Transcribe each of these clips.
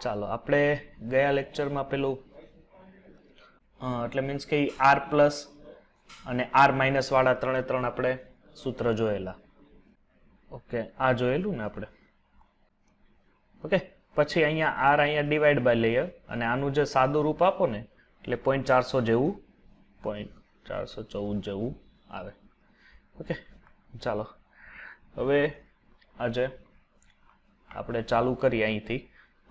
ચાલો આપણે ગયા લેક્ચરમાં પેલું એટલે મીન્સ કે આર પ્લસ અને આર માઇનસ વાળા ત્રણે ત્રણ આપણે સૂત્ર જોયેલા. ઓકે, આ જોયેલું ને આપણે. ઓકે, પછી અહીંયા આર અહીંયા ડિવાઈડ બાય લઈએ અને આનું જે સાદું રૂપ આપો ને એટલે 0.400 જેવું 0.414 જેવું આવે. ઓકે, ચાલો હવે આજે આપણે ચાલુ કરીએ અહીંથી.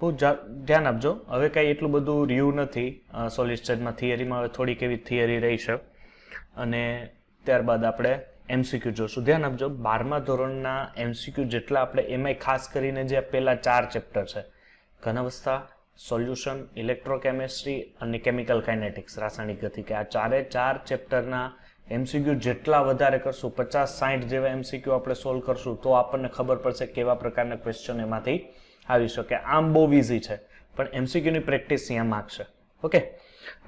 બહુ ધ્યાન આપજો, હવે કાંઈ એટલું બધું રહ્યું નથી સોલિડ સ્ટેટમાં. થિયરીમાં હવે થોડીક એવી થિયરી રહી છે અને ત્યારબાદ આપણે એમસીક્યુ જોશું. ધ્યાન આપજો, 12મા ધોરણના એમસીક્યુ જેટલા આપણે એમાંય ખાસ કરીને જે પહેલા 4 ચેપ્ટર છે, ઘનઅવસ્થા, સોલ્યુશન, ઇલેક્ટ્રોકેમિસ્ટ્રી અને કેમિકલ કાઇનેટિક્સ, રાસાયણિક ગતિકી, આ 4 ચેપ્ટરના એમસીક્યુ જેટલા વધારે કરશું, 50-60 જેવા એમસીક્યુ આપણે સોલ્વ કરશું તો આપણને ખબર પડશે કેવા પ્રકારના ક્વેશ્ચન એમાંથી આવી શકે. આમ બહુ ઇઝી છે પણ એમસીક્યુની પ્રેક્ટિસ અહીંયા માગશે. ઓકે,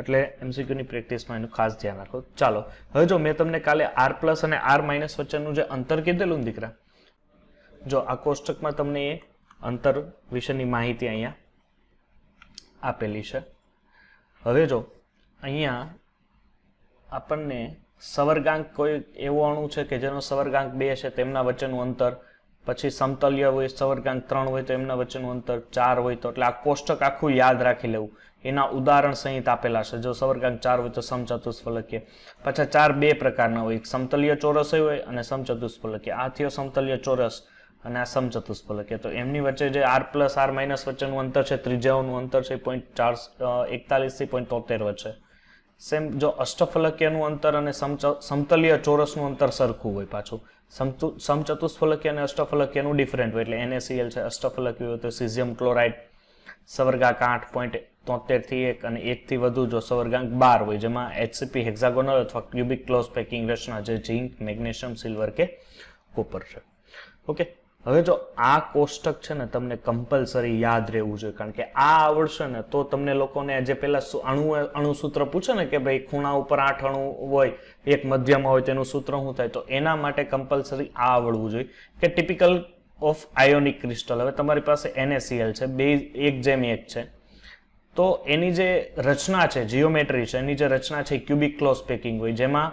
એટલે એમસીક્યુની પ્રેક્ટિસમાં એનું ખાસ ધ્યાન રાખો. ચાલો હવે જો મેં તમને કાલે આર પ્લસ અને આર માઇનસ વચ્ચેનું જે અંતર કીધેલું ને દીકરા, જો આ કોષ્ટકમાં તમને એ અંતર વિશેની માહિતી અહીંયા આપેલી છે. હવે જો અહીંયા આપણને સવર્ગાંક કોઈ એવો અણુ છે કે જેનો સવર્ગાંક 2 છે તેમના વચ્ચેનું અંતર, પછી સમતલ્ય હોય સવર્ગાંક 3 હોય તો એમના વચ્ચેનું અંતર 4 હોય તો, એટલે આ કોષ્ટક આખું યાદ રાખી લેવું. એના ઉદાહરણ સહિત આપેલા છે. જો સવર્ગાંક 4 હોય તો સમચતુષ્ફલકીય. પાછા 4 બે પ્રકારના હોય, એક સમતલ્ય ચોરસ હોય અને સમચતુષ્ફલકીય. આ થયો સમતલ્ય ચોરસ અને આ સમચતુષ્ફલકીય. તો એમની વચ્ચે જે આર પ્લસ આર માઇનસ વચ્ચેનું અંતર છે, ત્રિજ્યાઓનું અંતર છે 0.41 થી 0.73 વચ્ચે. સેમ જો અષ્ટફલકીયનું અંતર અને સમતલ્ય ચોરસનું અંતર સરખું હોય. પાછું સમચતુષ્ફલકીય અને અષ્ટફલકીયનું ડિફરન્ટ હોય. એટલે NaCl છે, અષ્ટફલકીય હોય તો સીઝિયમ ક્લોરાઇડ, સવર્ગાંક 8.73 થી 1 અને 1 થી વધુ જો સવર્ગાંક 12 હોય, જેમાં HCP હેક્ઝાગોનલ અથવા ક્યુબિક ક્લોઝ પેકિંગ રચના જે ઝિંક, મેગ્નેશિયમ, સિલ્વર કે કોપર છે. ઓકે, હવે જો આ કોષ્ટક છે ને તમને કમ્પલસરી યાદ રહેવું જોઈએ, કારણ કે આ આવડશે ને તો તમને લોકોને જે પેલા અણુસૂત્ર પૂછે ને કે ભાઈ ખૂણા ઉપર 8 અણુ હોય, એક મધ્યમાં હોય તેનું સૂત્ર શું થાય, તો એના માટે કમ્પલસરી આ આવડવું જોઈએ કે ટિપિકલ ઓફ આયોનિક ક્રિસ્ટલ. હવે તમારી પાસે NaCl છે, બે એક જેમ એક છે, તો એની જે રચના છે, જીઓમેટ્રી છે, એની જે રચના છે ક્યુબિક ક્લોઝ પેકિંગ હોય, જેમાં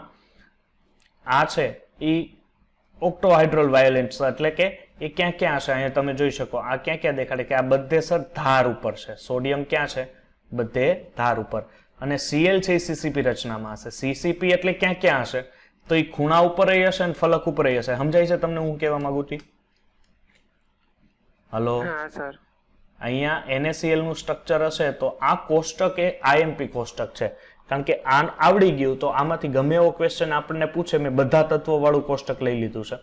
આ છે એ ઓક્ટોહાઇડ્રોલ વાયોલેન્સ, એટલે કે એ ક્યાં ક્યાં હશે અહીંયા તમે જોઈ શકો. આ ક્યાં ક્યાં દેખાડે કે આ બધે સર ધાર ઉપર છે. સોડિયમ ક્યાં છે? બધે ધાર ઉપર. અને Cl છે એ CCP રચનામાં હશે. CCP એટલે ક્યાં ક્યાં હશે? તો એ ખૂણા ઉપર હશે અને ફલક ઉપર હશે. સમજાય છે તમને હું કહેવા માંગુ છું? હલો, અહીંયા NaCl નું સ્ટ્રક્ચર હશે તો આ કોષ્ટક એ IMP કોષ્ટક છે, કારણ કે આ આવડી ગયું તો આમાંથી ગમે એવો ક્વેશ્ચન આપણને પૂછે, મેં બધા તત્વો વાળું કોષ્ટક લઈ લીધું છે.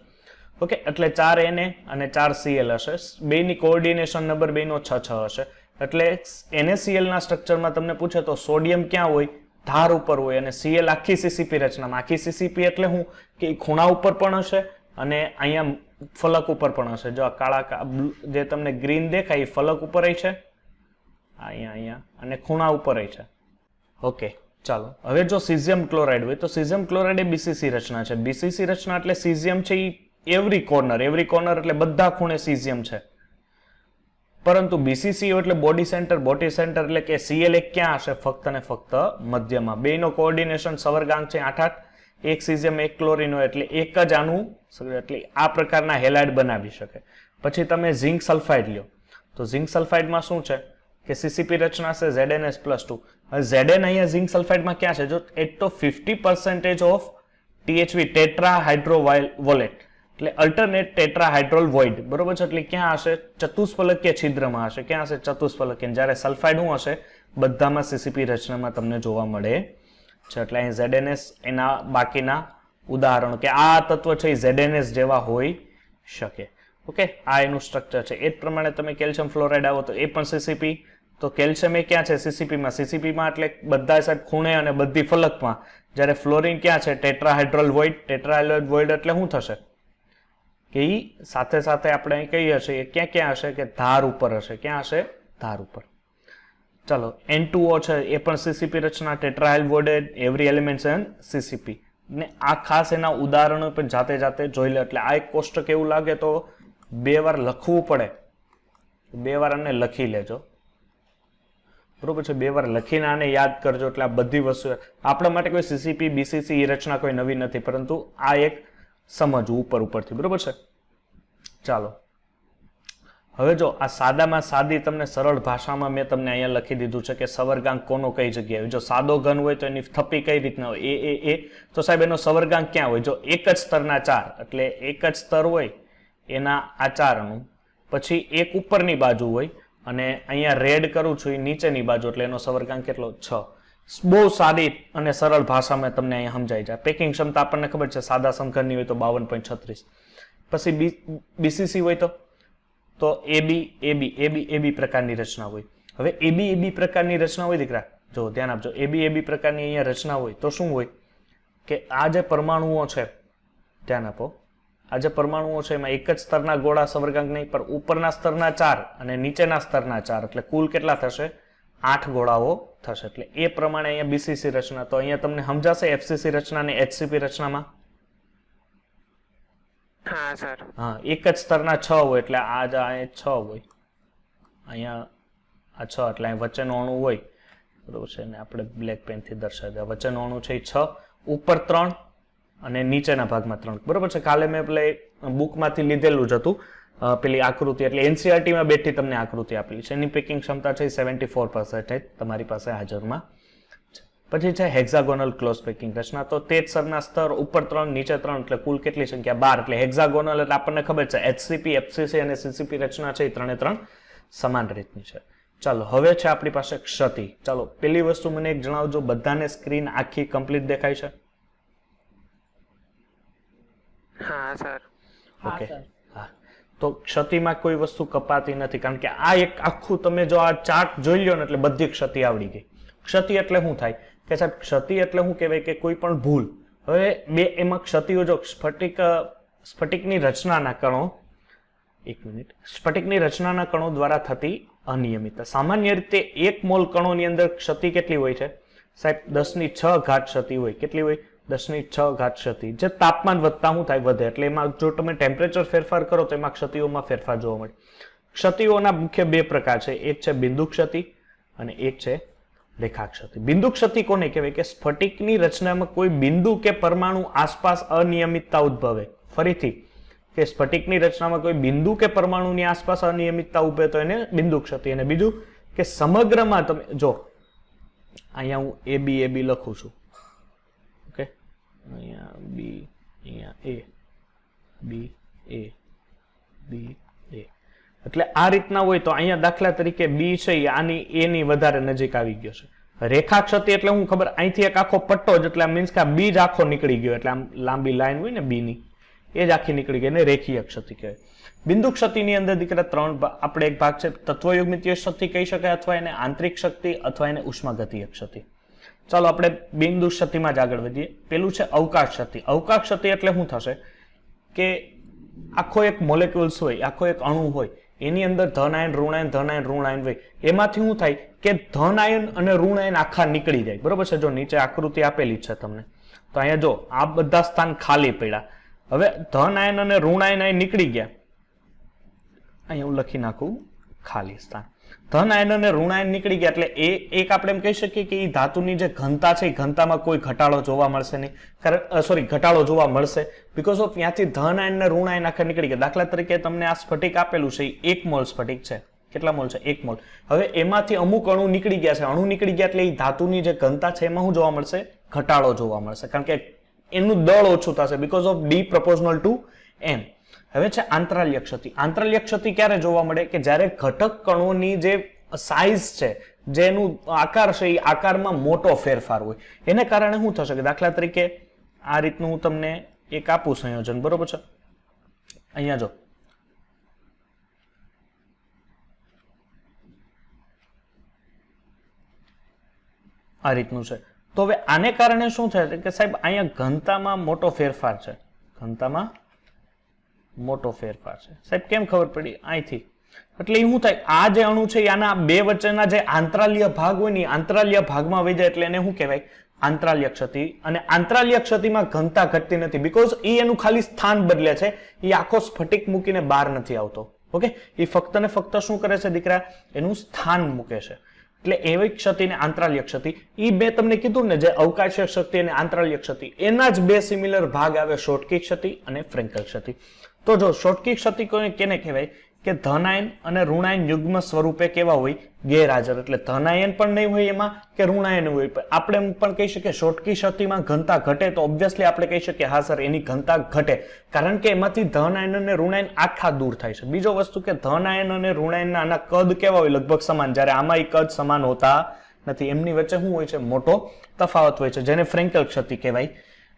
ઓકે, એટલે 4 Na અને 4 Cl હશે. બેની કોઓર્ડિનેશન નંબર 2 નો 6 હશે. એટલે NaCl ના સ્ટ્રક્ચરમાં તમને પૂછે તો સોડિયમ ક્યાં હોય? ધાર ઉપર હોય. અને Cl આખી CCP રચનામાં. આખી CCP એટલે હું કે ખૂણા ઉપર પણ હશે અને અહીંયા ફલક ઉપર પણ હશે. જો આ કાળા જે તમને ગ્રીન દેખાય એ ફલક ઉપર છે, અહીંયા અને ખૂણા ઉપર છે. ઓકે, ચાલો હવે જો સીઝિયમ ક્લોરાઇડ હોય તો સીઝિયમ ક્લોરાઇડ એ BCC રચના છે. BCC રચના એટલે સીઝિયમ છે એ એવરી કોર્નર એટલે બધા ખૂણે સીઝિયમ છે. પરંતુ BCC એટલે બોડી સેન્ટર એટલે કે Cl એક ક્યાં હશે? ફક્ત ને ફક્ત મધ્યમાં. બેનો કોઓર્ડિનેશન સવર્ગાંક છે 8-8, એક સીઝિયમ એક ક્લોરિન હોય એટલે એક જ આનું, એટલે આ પ્રકારના હેલાઇડ બનાવી શકે. પછી તમે ઝિંક સલ્ફાઇડ લ્યો તો ઝિંક સલ્ફાઇડમાં શું છે કે CCP રચના છે ZnS+2. હવે Zn અહીંયા ઝિંક સલ્ફાઇડમાં ક્યાં છે? જો એટ તો 50% ઓફ THV, ટેટ્રાહાઇડ્રોવોલેટ, એટલે અલ્ટરનેટ ટેટ્રાહાઇડ્રોલ વોઇડ, બરોબર છે? એટલે ક્યાં હશે? ચતુષ્ફલકીય છિદ્રમાં હશે. ક્યાં હશે? ચતુષ્ફલકીય. જ્યારે સલ્ફાઇડ શું હશે? બધામાં CCP રચનામાં તમને જોવા મળે છે. એટલે અહીં ZnS એના બાકીના ઉદાહરણો કે આ તત્વ છે એ ZnS જેવા હોઈ શકે. ઓકે, આ એનું સ્ટ્રક્ચર છે. એ જ પ્રમાણે તમે કેલ્શિયમ ફ્લોરાઇડ આવો તો એ પણ CCP. તો કેલ્શિયમ એ ક્યાં છે? CCPમાં. CCPમાં એટલે બધા સાઈડ ખૂણે અને બધી ફલકમાં. જ્યારે ફ્લોરિન ક્યાં છે? ટેટ્રાહાઇડ્રોલ વોઇડ. ટેટ્રાહાઇડ્રોલ વોઇડ એટલે શું થશે કે એ સાથે સાથે આપણે અહીં કહીએ છીએ ક્યાં ક્યાં હશે કે ધાર ઉપર હશે. ક્યાં હશે? ધાર ઉપર. ચાલો, N2O છે એ પણ CCP રચના, tetrahedral void, every element in CCP. ને આ ખાસ એના ઉદાહરણો પણ જાતે જોઈ લે. એટલે આ એક કોષ્ટક એવું લાગે તો 2 વાર લખવું પડે, 2 વાર આને લખી લેજો. બરોબર છે. 2 વાર લખીને આને યાદ કરજો એટલે આ બધી વસ્તુ આપણા માટે કોઈ સીસીપી બીસીસી એ રચના કોઈ નવી નથી, પરંતુ આ એક સમજવું ઉપરથી. બરોબર છે. ચાલો હવે જો આ સાદામાં સાદી તમને સરળ ભાષામાં મેં તમને અહીંયા લખી દીધું છે કે સવર્ગાંક કોનો કઈ જગ્યાએ. જો સાદો ઘન હોય તો એની થપ્પી કઈ રીતના હોય, એ તો સાહેબ એનો સવર્ગાંક ક્યાં હોય? જો એક જ સ્તરના 4 એટલે એક જ સ્તર હોય એના આ 4 અણુ, પછી એક ઉપરની બાજુ હોય અને અહીંયા રેડ કરું છું એ નીચેની બાજુ એટલે એનો સવર્ગાંક કેટલો? 6. બહુ સાદી અને સરળ ભાષામાં તમને અહીંયા સમજાઈ જાય. પેકિંગ ક્ષમતા આપણને ખબર છે સાદા સમઘનની હોય તો 52.36. પછી બીસીસી હોય તો એબી પ્રકારની રચના હોય. હવે એબી પ્રકારની રચના હોય દીકરા, જો ધ્યાન આપજો, એબી પ્રકારની અહીંયા રચના હોય તો શું હોય કે આ જે પરમાણુઓ છે, ધ્યાન આપો, આ જે પરમાણુઓ છે એમાં એક જ સ્તરના ગોળા સવર્ગાંક નહીં, પણ ઉપરના સ્તરના 4 અને નીચેના સ્તરના 4 એટલે કુલ કેટલા થશે? 8 ગોળાઓ થશે. એટલે એ પ્રમાણે અહીંયા બીસીસી રચના. તો અહીંયા તમને સમજાશે એફસીસી રચના અને એચસીપી રચનામાં? હા સર. હા, એક જ સ્તરના 6 હોય એટલે આ 6 હોય, અહીંયા આ 6 એટલે અહીં વચ્ચેનો અણુ હોય. બરોબર છે, ને આપણે બ્લેક પેનથી દર્શાવી દે. વચ્ચેનો અણુ છે એ 6, ઉપર 3 અને નીચેના ભાગમાં 3. બરોબર છે. કાલે મેં પેલે બુકમાંથી લીધેલું જ હતું પેલી આકૃતિ, એટલે એનસીઆરટીમાં બેઠી તમને આકૃતિ આપેલી છે. એની પેકિંગ ક્ષમતા છે 74% તમારી પાસે હાજરમાં. પછી છે હેક્ઝાગોનલ ક્લોઝ પેકિંગ રચના. તો તે જ સ્તરના સ્તર ઉપર 3 નીચે 3 એટલે કુલ કેટલી સંખ્યા? 12. એટલે હેક્ઝાગોનલ એટલે આપણને ખબર છે એચસીપી, એફસીસી અને સીસીપી રચના છે એ 3 સમાન રીતની છે. ચાલો હવે છે આપણી પાસે ક્ષતિ. ચાલો પેલી વસ્તુ મને એક જણાવજો, બધાને સ્ક્રીન આખી કમ્પ્લીટ દેખાય છે? હા સર. ઓકે. હા, તો ક્ષતિમાં કોઈ વસ્તુ કપાતી નથી, કારણ કે આ એક આખું તમે જો આ ચાર્ટ જોઈ લ્યો ને એટલે બધી ક્ષતિ આવડી ગઈ. ક્ષતિ એટલે શું થાય કે સાહેબ, ક્ષતિ એટલે શું કહેવાય કે કોઈ પણ ભૂલ. હવે એમાં ક્ષતિઓ જો સ્ફટિકની રચનાના કણો, એક મિનિટ, સ્ફટિકની રચનાના કણો દ્વારા થતી અનિયમિતતા. સામાન્ય રીતે 1 મોલ કણોની અંદર ક્ષતિ કેટલી હોય છે સાહેબ? 10⁶ ઘાત ક્ષતિ હોય. કેટલી હોય? 10⁶ ઘાત ક્ષતિ. જે તાપમાન વધતા શું થાય? વધે. એટલે એમાં જો તમે ટેમ્પરેચર ફેરફાર કરો તો એમાં ક્ષતિઓમાં ફેરફાર જોવા મળે. ક્ષતિઓના મુખ્ય 2 પ્રકાર છે, એક છે બિંદુ ક્ષતિ અને એક છે રેખા ક્ષતિ. બિંદુ ક્ષતિ કોને કહેવાય કે સ્ફટિકની રચનામાં કોઈ બિંદુ કે પરમાણુ આસપાસ અનિયમિતતા ઉદ્ભવે. ફરીથી કે સ્ફટિકની રચનામાં કોઈ બિંદુ કે પરમાણુની આસપાસ અનિયમિતતા ઉદ્ભવે તો એને બિંદુ ક્ષતિ. અને બીજું કે સમગ્રમાં તમે જો અહીંયા હું એબી લખું છું, ઓકે, અહીંયા બી, અહીંયા એ, બી એ, બી એ, એટલે આ રીતના હોય તો અહીંયા દાખલા તરીકે બી છે આની એ ની વધારે નજીક આવી ગયો છે. રેખા ક્ષતિ એટલે હું ખબર, અહીંથી એક આખો પટ્ટો જ, એટલે મીન્સ કે આ બી જ આખો નીકળી ગયો, એટલે આમ લાંબી લાઈન હોય ને બી ની, એ જ આખી નીકળી ગઈ, એને રેખીય ક્ષતિ કહેવાય. બિંદુ ક્ષતિની અંદર દીકરા 3 આપણે એક ભાગ છે તત્વયુગ્મિતીય ક્ષતિ કહી શકાય, અથવા એને આંતરિક શક્તિ અથવા એને ઉષ્માગતીય ક્ષતિ. ચાલો આપણે બિંદુ ક્ષતિમાં જ આગળ વધીએ. પેલું છે અવકાશ ક્ષતિ. અવકાશ ક્ષતિ એટલે શું થશે કે આખો એક મોલેક્યુલ્સ હોય, આખો એક અણુ હોય, એની અંદર ધન આયન, ઋણ આયન, ધન આયન, ઋણ આયન હોય. એમાંથી શું થાય કે ધન આયન અને ઋણ આયન આખા નીકળી જાય. બરોબર છે. જો નીચે આકૃતિ આપેલી છે તમને, તો અહીંયા જો આ બધા સ્થાન ખાલી પડ્યા. હવે ધન આયન અને ઋણ આયન અહીં નીકળી ગયા, અહીંયા હું લખી નાખું ખાલી સ્થાન. ધન આયન અને ઋણ આયન નીકળી ગયા એટલે એક આપણે એમ કહી શકીએ કે એ ધાતુની જે ઘનતા છે એ ઘનતામાં કોઈ ઘટાડો જોવા મળશે નહીં. કારણ ઘટાડો જોવા મળશે બીકોઝ ઓફ ત્યાંથી ધન આયન અને ઋણ આયન આખા નીકળી ગયા. દાખલા તરીકે તમને આ સ્ફટિક આપેલું છે, 1 મોલ સ્ફટિક છે. કેટલા મોલ છે? 1 મોલ. હવે એમાંથી અમુક અણુ નીકળી ગયા છે. અણુ નીકળી ગયા એટલે એ ધાતુની જે ઘનતા છે એમાં શું જોવા મળશે? ઘટાડો જોવા મળશે, કારણ કે એનું દળ ઓછું થશે because of D proportional to M. હવે છે આંતરાલ્ય ક્ષતિ. આંતરાલ્ય ક્ષતિ ક્યારે જોવા મળે કે જ્યારે ઘટક કણોની જે સાઇઝ છે, જેનું આકાર છે, એ આકારમાં મોટો ફેરફાર હોય. એને કારણે શું થશે કે દાખલા તરીકે આ રીતનું હું તમને એક આપું સંયોજન, બરોબર છે? અહીંયા જો આ રીતનું છે. તો હવે આને કારણે શું થાય કે સાહેબ અહીંયા ઘનતામાં મોટો ફેરફાર છે. ઘનતામાં મોટો ફેરફાર છે. સાહેબ કેમ ખબર પડી? અહીંથી. એટલે શું થાય, આ જે અણુ છે આના બે વચ્ચેના જે આંતરાલ્ય ભાગ હોય ને, આંતરાલ્ય ભાગમાં વહી જાય એટલે એને શું કહેવાય? આંતરાલ્ય ક્ષતિ. અને આંતરાલ્ય ક્ષતિમાં ઘનતા ઘટતી નથી બીકોઝ એ એનું ખાલી સ્થાન બદલે છે, એ આખો સ્ફટિક મૂકીને બહાર નથી આવતો. ઓકે, એ ફક્ત ને ફક્ત શું કરે છે દીકરા? એનું સ્થાન મૂકે છે. એટલે એવી ક્ષતિ ને આંતરાલ્ય ક્ષતિ, એ બે તમને કીધું ને જે અવકાશીય ક્ષતિ અને આંતરાલ્ય ક્ષતિ, એના જ બે સિમિલર ભાગ આવે શોટકી ક્ષતિ અને ફ્રેન્કલ ક્ષતિ. તો જો શોટકી ક્ષતિ કેને કહેવાય કે ધનાયન અને ઋણાયન યુગ્મ સ્વરૂપે કેવા હોય, ગેરહાજર. એટલે ધનાયન પણ નહીં હોય એમાં કે ઋણાયન હોય. આપણે પણ કહી શકીએ શોટકી ક્ષતિમાં ઘનતા ઘટે, તો ઓબ્વિયસલી આપણે કહી શકીએ હા સર એની ઘનતા ઘટે, કારણ કે એમાંથી ધનાયન અને ઋણાયન આખા દૂર થાય છે. બીજો વસ્તુ કે ધનાયન અને ઋણાયનના આના કદ કેવા હોય, લગભગ સમાન, જ્યારે આમાં એ કદ સમાન હોતા નથી. એમની વચ્ચે શું હોય છે, મોટો તફાવત હોય છે, જેને ફ્રેન્કલ ક્ષતિ કહેવાય.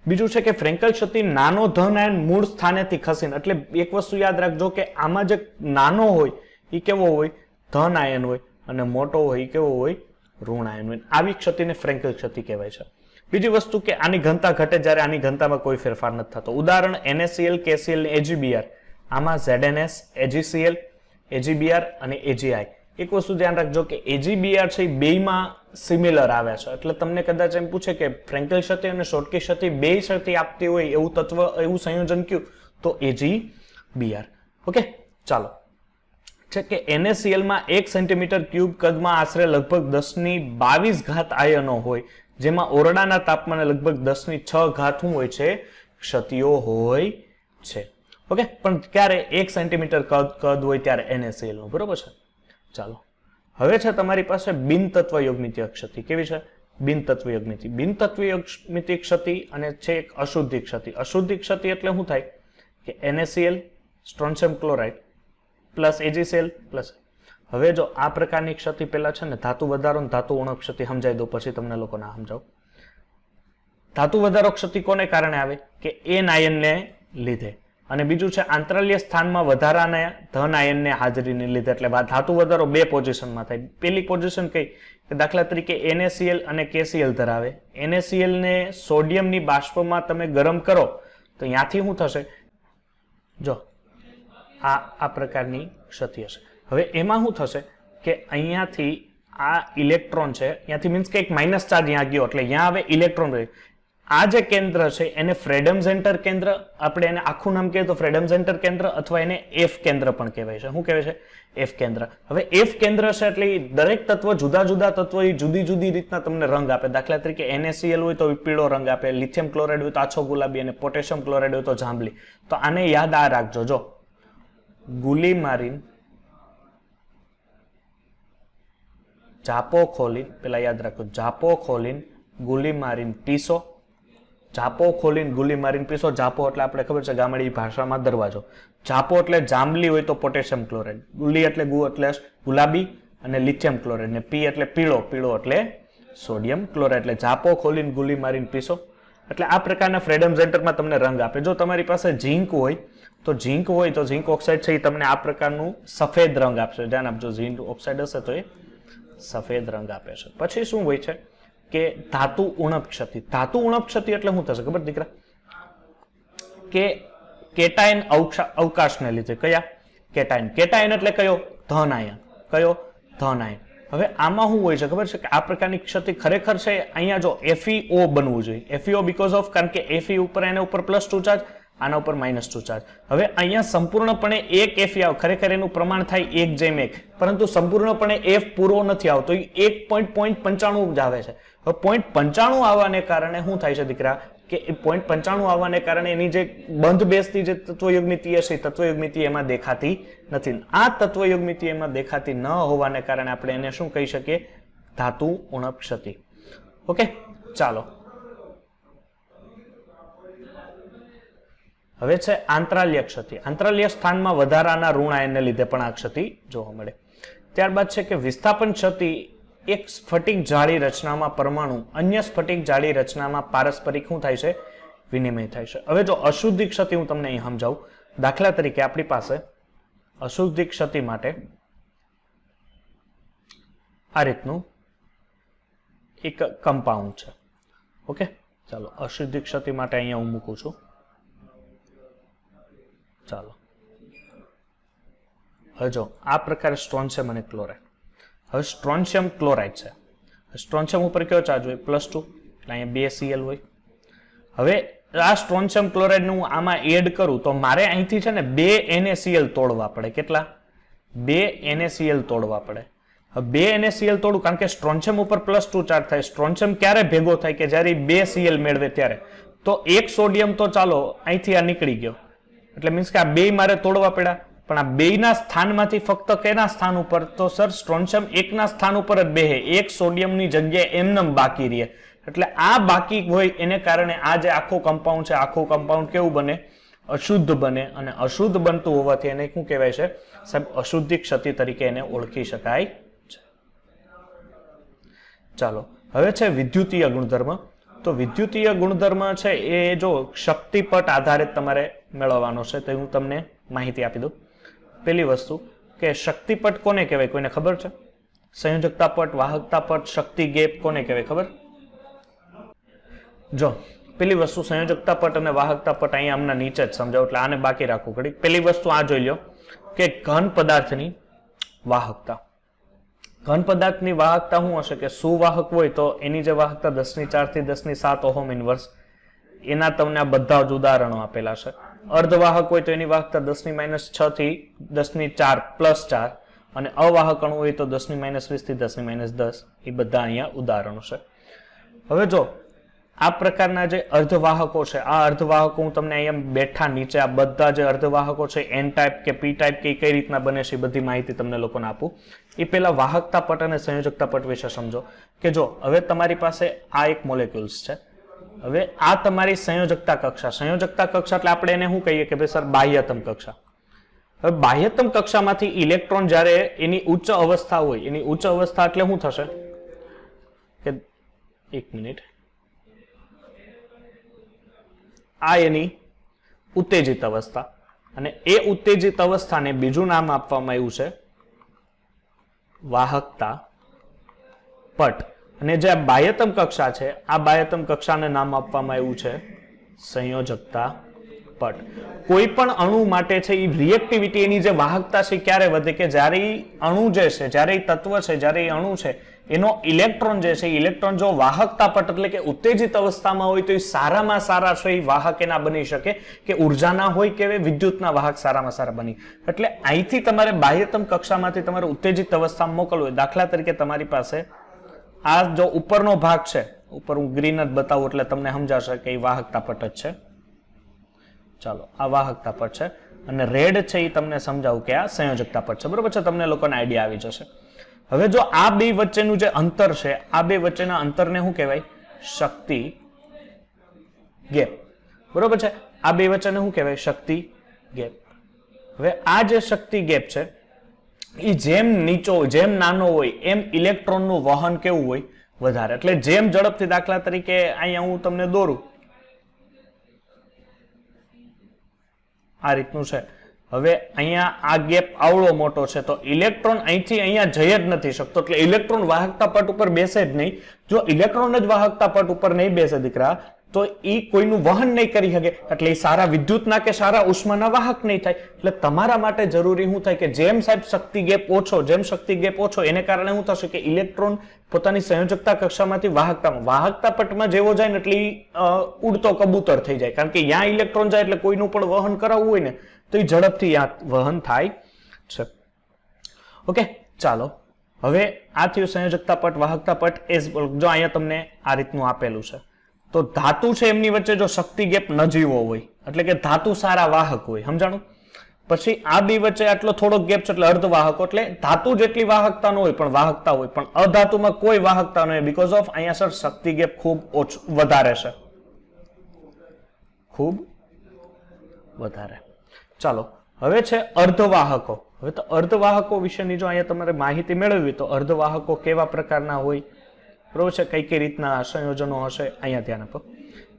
બીજું છે કે ફ્રેન્કલ ક્ષતિ નાનો ધનાયન મૂળ સ્થાનેથી ખસીને, એટલે એક વસ્તુ યાદ રાખજો કે આમાં જે નાનો હોય એ કેવો હોય, ધનાયન હોય, અને મોટો હોય એ કેવો હોય, ઋણાયન હોય. આવી ક્ષતિને ફ્રેન્કલ ક્ષતિ કહેવાય છે. બીજી વસ્તુ કે આની ઘનતા ઘટે જ્યારે આની ઘનતામાં કોઈ ફેરફાર નથી થતો. ઉદાહરણ NaCl, KCl ને AgBr. આમાં ZnS, AgCl, AgBr અને AgI. એક વસ્તુ ધ્યાન રાખજો કે AgBr છે એ બેયમાં સિમિલર આવે છે. એટલે તમને કદાચ એમ પૂછે કે ફ્રેન્કલ ક્ષતિ અને શોટકી ક્ષતિ બે ક્ષતિ આપતી હોય એવું તત્વ, એવું સંયોજન કયું, તો AgBr. ઓકે, ચાલો. છે કે NaCl માં 1 સેન્ટીમીટર ક્યુબ કદમાં આશરે લગભગ 10⁻22 આયનો હોય, જેમાં ઓરડાના તાપમાને લગભગ 10⁶ શું હોય છે, ક્ષતિઓ હોય છે. ઓકે, પણ ક્યારે 1 સેન્ટીમીટર કદ હોય ત્યારે NaCl નું, બરોબર છે. ચાલો, હવે છે તમારી પાસે બિન તત્વયોગમિતીય ક્ષતિ. કેવી છે, બિન તત્વયોગમિતિ. બિન તત્વયોગમિતિ ક્ષતિ અને છે એક અશુદ્ધિ ક્ષતિ. અશુદ્ધિ ક્ષતિ એટલે શું થાય કે NaCl, strontium chloride plus AgCl plus. હવે જો આ પ્રકારની ક્ષતિ પહેલા છે ને ધાતુ વધારો અને ધાતુ ઉણપ ક્ષતિ સમજાવી દો, પછી તમને લોકો ના સમજાવ. ધાતુ વધારો ક્ષતિ કોને કારણે આવે કે એન આયનને લીધે, અને બીજું છે આંતરાલ્ય સ્થાનમાં વધારાના ધન આયનને હાજરીને લીધે. એટલે ધાતુ વધારો બે પોઝિશનમાં થાય. પેલી પોઝિશન કઈ કે દાખલા તરીકે NaCl અને KCl ધરાવે. NaCl ને સોડિયમની બાષ્પમાં તમે ગરમ કરો તો ત્યાંથી શું થશે, જો આ પ્રકારની ક્ષતિ હશે. હવે એમાં શું થશે કે અહીંયાથી આ ઇલેક્ટ્રોન છે, ત્યાંથી મીન્સ કે એક માઇનસ ચાર્જ ત્યાં ગયો, એટલે અહીંયા હવે ઇલેક્ટ્રોન રહે. આ જે કેન્દ્ર છે એને ફ્રેડમ સેન્ટર કેન્દ્ર, આપણે એને આખું નામ કહીએ તો ફ્રેડમ સેન્ટર કેન્દ્ર, અથવા એને F કેન્દ્ર પણ કહેવાય છે. શું કહેવાય છે, F કેન્દ્ર. હવે F કેન્દ્ર છે એટલે દરેક તત્વ, જુદા જુદા તત્વો એ જુદી જુદી રીતના તમને રંગ આપે. દાખલા તરીકે NaCl હોય તો પીળો રંગ આપે, લિથિયમ ક્લોરાઇડ હોય તો આછો ગુલાબી, અને પોટેશિયમ ક્લોરાઇડ હોય તો જાંબલી. તો આને યાદ આ રાખજો, જો ગુલીમારીન, જાપો ખોલીન, પેલા યાદ રાખો, જાપો ખોલીન ગુલીમારીન પીસો. જાપો ખોલીને ગુલીમારીન પીસો. જાપો એટલે આપણે ખબર છે ગામડી ભાષામાં દરવાજો. જાપો એટલે જાંબલી હોય તો પોટેશિયમ ક્લોરાઇડ, ગુલી એટલે એટલે ગુલાબી અને લિથિયમ ક્લોરાઇડ, ને પી એટલે પીળો, પીળો એટલે સોડિયમ ક્લોરાઇડ. એટલે જાપો ખોલીને ગુલીમારીન પીસો. એટલે આ પ્રકારના ફ્રેડમ સેન્ટરમાં તમને રંગ આપે. જો તમારી પાસે ઝીંક હોય તો ઝીંક ઓક્સાઇડ છે એ તમને આ પ્રકારનું સફેદ રંગ આપશે. ધ્યાન આપજો, ઝીંક ઓક્સાઇડ હશે તો એ સફેદ રંગ આપે છે. પછી શું હોય છે કે ધાતુ ઉણપ ક્ષતિ. ધાતુ ઉણપ ક્ષતિ એટલે શું થશે ખબર દીકરા, કે કેટાયન અવકાશને લીધે. કયા કેટાયન? કેટાયન એટલે કયો, ધન આયન. કયો, ધન આયન. હવે આમાં શું હોય છે ખબર છે કે આ પ્રકારની ક્ષતિ ખરેખર છે અહીંયા જો FeO બનવું જોઈએ. FeO બીકોઝ ઓફ, કારણ કે Fe ઉપર એના ઉપર +2 ચાર્જ, આના ઉપર -2 ચાર્જ. હવે અહીંયા સંપૂર્ણપણે એક Fe આવે, ખરેખર એનું પ્રમાણ થાય 1:1, પરંતુ સંપૂર્ણપણે F પૂરો નથી આવતો, 1.95 જ આવે છે. હવે 0.95 આવવાને કારણે શું થાય છે દીકરા, કે 0.95 આવવાને કારણે એની જે બંધ બેસતી જે તત્વયોગમિતિ હશે, તત્વયોગમિતિ એમાં દેખાતી નથી. આ તત્વયોગમિતિ એમાં દેખાતી ન હોવાને કારણે આપણે એને શું કહી શકીએ, ધાતુ ઉણપ ક્ષતિ. ઓકે, ચાલો. હવે છે આંતરાલ્ય ક્ષતિ. આંતરાલ્ય સ્થાનમાં વધારાના ઋણ આયનને લીધે પણ આ ક્ષતિ જોવા મળે. ત્યારબાદ છે કે વિસ્થાપન ક્ષતિ. એક સ્ફટિક જાળી રચનામાં પરમાણુ અન્ય સ્ફટિક જાળી રચનામાં પારસ્પરિક શું થાય છે, વિનિમય થાય છે. હવે જો અશુદ્ધિ ક્ષતિ હું તમને અહીં સમજાવું. દાખલા તરીકે આપણી પાસે અશુદ્ધિ ક્ષતિ માટે આ રીતનું એક કમ્પાઉન્ડ છે. ઓકે, ચાલો અશુદ્ધિ ક્ષતિ માટે અહીંયા હું મૂકું છું. ચાલો, હવે જો આ પ્રકારે સ્ટ્રોન્શિયમ અને ક્લોરાઇડ. હવે સ્ટ્રોન્શિયમ ક્લોરાઇડ છે, સ્ટ્રોન્શિયમ ઉપર કયો ચાર્જ હોય, +2, એટલે અહીંયા 2 Cl હોય. હવે આ સ્ટ્રોન્શિયમ ક્લોરાઇડનું આમાં એડ કરું તો મારે અહીંથી છે ને 2 NaCl તોડવા પડે. કેટલા? 2 NaCl તોડવા પડે. બે NaCl તોડું, કારણ કે સ્ટ્રોન્શિયમ ઉપર +2 ચાર્જ થાય. સ્ટ્રોન્શિયમ ક્યારે ભેગો થાય કે જ્યારે બે Cl મેળવે ત્યારે. તો એક સોડિયમ તો ચાલો અહીંથી આ નીકળી ગયો, એટલે મીન્સ કે આ બે મારે તોડવા પડ્યા, પણ આ બેયના સ્થાનમાંથી ફક્ત કેના સ્થાન ઉપર? તો સર સ્ટ્રોન્શિયમ એકના સ્થાન ઉપર જ બેહે, એક સોડિયમની જગ્યાએ એમનેમ બાકી રહે. એટલે આ બાકી હોય એને કારણે આ જે આખો કમ્પાઉન્ડ છે, આખું કમ્પાઉન્ડ કેવું બને? અશુદ્ધ બને. અને અશુદ્ધ બનતું હોવાથી એને શું કહેવાય છે સાહેબ? અશુદ્ધિ ક્ષતિ તરીકે એને ઓળખી શકાય છે. ચાલો હવે છે વિદ્યુતીય ગુણધર્મ. તો વિદ્યુતીય ગુણધર્મ છે એ જો શક્તિપટ આધારિત તમારે મેળવવાનો છે, તો હું તમને માહિતી આપી દઉં. પેલી વસ્તુ કે શક્તિપટ કોને કહેવાય? કોઈને ખબર છે? સંયોજકતા પટ, વાહકતા પટ, શક્તિ ગેપ કોને કહેવાય ખબર? જો પેલી વસ્તુ સંયોજકતા પટ અને વાહકતા પટ અહીંયા આમના નીચે જ સમજાવું, એટલે આને બાકી રાખવું ઘડી. પેલી વસ્તુ આ જોઈ લો કે ઘન પદાર્થની વાહકતા. ઘન પદાર્થની વાહકતા શું હશે કે સુવાહક હોય તો એની જે વાહકતા 10⁴ થી 10⁷ ઓહમ ઇનવર્સ, એના તમને આ બધા જ ઉદાહરણો આપેલા છે. અર્ધવાહક હોય તો એની વાહકતા 10⁻6 થી 10⁴ +4, અને અવાહક અણુ હોય તો 10⁻20 થી 10⁻10. એ બધા અહીંયા ઉદાહરણો છે. હવે જો આ પ્રકારના જે અર્ધવાહકો છે, આ અર્ધવાહકો હું તમને અહીંયા બેઠા નીચે આ બધા જે અર્ધવાહકો છે N ટાઈપ કે P ટાઈપ કે કઈ રીતના બને છે એ બધી માહિતી તમને લોકોને આપું. એ પહેલા વાહકતા પટ અને સંયોજકતા પટ વિશે સમજો કે જો હવે તમારી પાસે આ એક મોલેક્યુલ્સ છે. હવે આ તમારી સંયોજકતા કક્ષા. સંયોજકતા કક્ષા એટલે આપણે એને શું કહીએ કે ભાઈ સર બાહ્યતમ કક્ષા. હવે બાહ્યતમ કક્ષામાંથી ઇલેક્ટ્રોન જ્યારે એની ઉચ્ચ અવસ્થા હોય, એની ઉચ્ચ અવસ્થા એટલે શું થશે કે એક મિનિટ, આ એની ઉત્તેજિત અવસ્થા, અને એ ઉત્તેજિત અવસ્થાને બીજું નામ આપવામાં આવ્યું છે વાહકતા પટ. અને જે આ બાહ્યતમ કક્ષા છે, આ બાહ્યતમ કક્ષાને નામ આપવામાં આવ્યું છે સંયોજકતા પટ. કોઈ પણ અણુ માટે છે એ રિએક્ટિવિટી, એની જે વાહકતા છે ક્યારે વધે કે જ્યારે અણુ જે છે, જ્યારે તત્વ છે, જ્યારે અણુ છે એનો ઇલેક્ટ્રોન જે છે, ઇલેક્ટ્રોન જો વાહકતા પટ એટલે કે ઉત્તેજિત અવસ્થામાં હોય તો એ સારામાં સારા છે એ વાહક એના બની શકે, કે ઉર્જાના હોય કે વિદ્યુતના વાહક સારામાં સારા બની. એટલે અહીંથી તમારે બાહ્યતમ કક્ષામાંથી તમારે ઉત્તેજિત અવસ્થામાં મોકલવું. દાખલા તરીકે તમારી પાસે આ જો ઉપરનો ભાગ છે, ઉપર હું ગ્રીન જ બતાવું એટલે તમને સમજાશે કે એ વાહકતા પટ જ છે. ચાલો આ વાહકતા પટ છે, અને રેડ છે એ તમને સમજાવું કે આ સંયોજકતા પટ છે. બરોબર છે? તમને લોકોને આઈડિયા આવી જશે. હવે જો આ બે વચ્ચેનું જે અંતર છે, આ બે વચ્ચેના અંતરને શું કહેવાય? શક્તિ ગેપ. બરોબર છે? આ બે વચ્ચેને શું કહેવાય? શક્તિ ગેપ. હવે આ જે શક્તિ ગેપ છે એ જેમ નીચો જેમ નાનો હોય એમ ઇલેક્ટ્રોનનું વહન કેવું હોય? વધારે. એટલે જેમ ઝડપથી, દાખલા તરીકે અહીંયા હું તમને દોરું આ રીતનું છે. હવે અહીંયા આ ગેપ આવડો મોટો છે તો ઇલેક્ટ્રોન અહીંથી અહીંયા જઈ જ નથી શકતો, એટલે ઇલેક્ટ્રોન વાહકતા પટ ઉપર બેસે જ નહીં. જો ઇલેક્ટ્રોન જ વાહકતા પટ ઉપર નહીં બેસે દીકરા તો એ કોઈનું વહન નહીં કરી શકે, એટલે એ સારા વિદ્યુતના કે સારા ઉષ્માના વાહક નહીં થાય. એટલે તમારા માટે જરૂરી શું થાય કે જેમ સાહેબ શક્તિ ગેપ ઓછો, જેમ શક્તિ ગેપ ઓછો એને કારણે શું થશે કે ઇલેક્ટ્રોન પોતાની સંયોજકતા કક્ષામાંથી વાહકતા પટમાં જેવો જાય ને એટલે ઉડતો કબૂતર થઈ જાય, કારણ કે ત્યાં ઇલેક્ટ્રોન જાય એટલે કોઈનું પણ વહન કરાવવું હોય ને તો એ ઝડપથી વહન થાય છે. ઓકે, ચાલો હવે આ થયું સંયોજકતા પટ, વાહકતા પટ. જો અહીંયા તમને આ રીતનું આપેલું છે તો ધાતુ છે એમની વચ્ચે જો શક્તિ ગેપ નજીવો હોય એટલે કે ધાતુ સારા વાહક હોય, સમજાણું? પછી આ બે વચ્ચે આટલો થોડો ગેપ છે એટલે અર્ધવાહકો, એટલે ધાતુ જેટલી વાહકતા ન હોય પણ વાહકતા હોય, પણ અધાતુમાં કોઈ વાહકતા ન હોય બીકોઝ ઓફ અહીંયા સર શક્તિ ગેપ ખૂબ વધારે છે, ખૂબ વધારે. ચાલો હવે છે અર્ધવાહકો. હવે તો અર્ધવાહકો વિશેની જો અહીંયા તમારે માહિતી મેળવવી તો અર્ધવાહકો કેવા પ્રકારના હોય, બરોબર છે? કઈ કઈ રીતના સંયોજનો હશે અહીંયા ધ્યાન આપો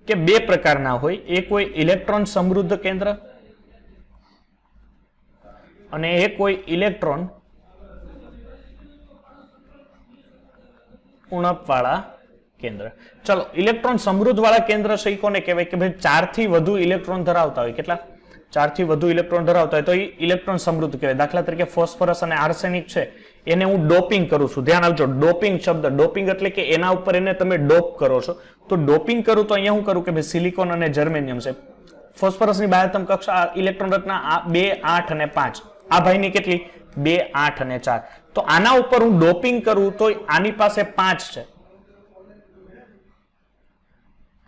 કે બે પ્રકારના હોય. એક હોય ઇલેક્ટ્રોન સમૃદ્ધ કેન્દ્ર અને એક હોય ઇલેક્ટ્રોન ઉણપ વાળા કેન્દ્ર. ચલો ઇલેક્ટ્રોન સમૃદ્ધ વાળા કેન્દ્ર છે એ કોને કહેવાય કે ભાઈ 4 થી વધુ ઇલેક્ટ્રોન ધરાવતા હોય. કેટલા? 4 થી વધુ ઇલેક્ટ્રોન ધરાવતા હોય તો એ ઇલેક્ટ્રોન સમૃદ્ધ કહેવાય. દાખલા તરીકે ફોસ્ફરસ અને આર્સેનિક છે એને હું ડોપિંગ કરું છું. ધ્યાન આપજો, ડોપિંગ શબ્દ, ડોપિંગ એટલે કે એના ઉપર એને તમે ડોપ કરો છો. તો ડોપિંગ કરું તો અહીંયા હું કરું કે ભાઈ સિલિકોન અને જર્મેનિયમ છે. ફોસ્ફરસની બાહ્યતમ કક્ષા ઇલેક્ટ્રોન રચના 2, 8 અને 5. આ ભાઈની કેટલી? 2, 8 અને 4. તો આના ઉપર હું ડોપિંગ કરું તો આની પાસે 5 છે,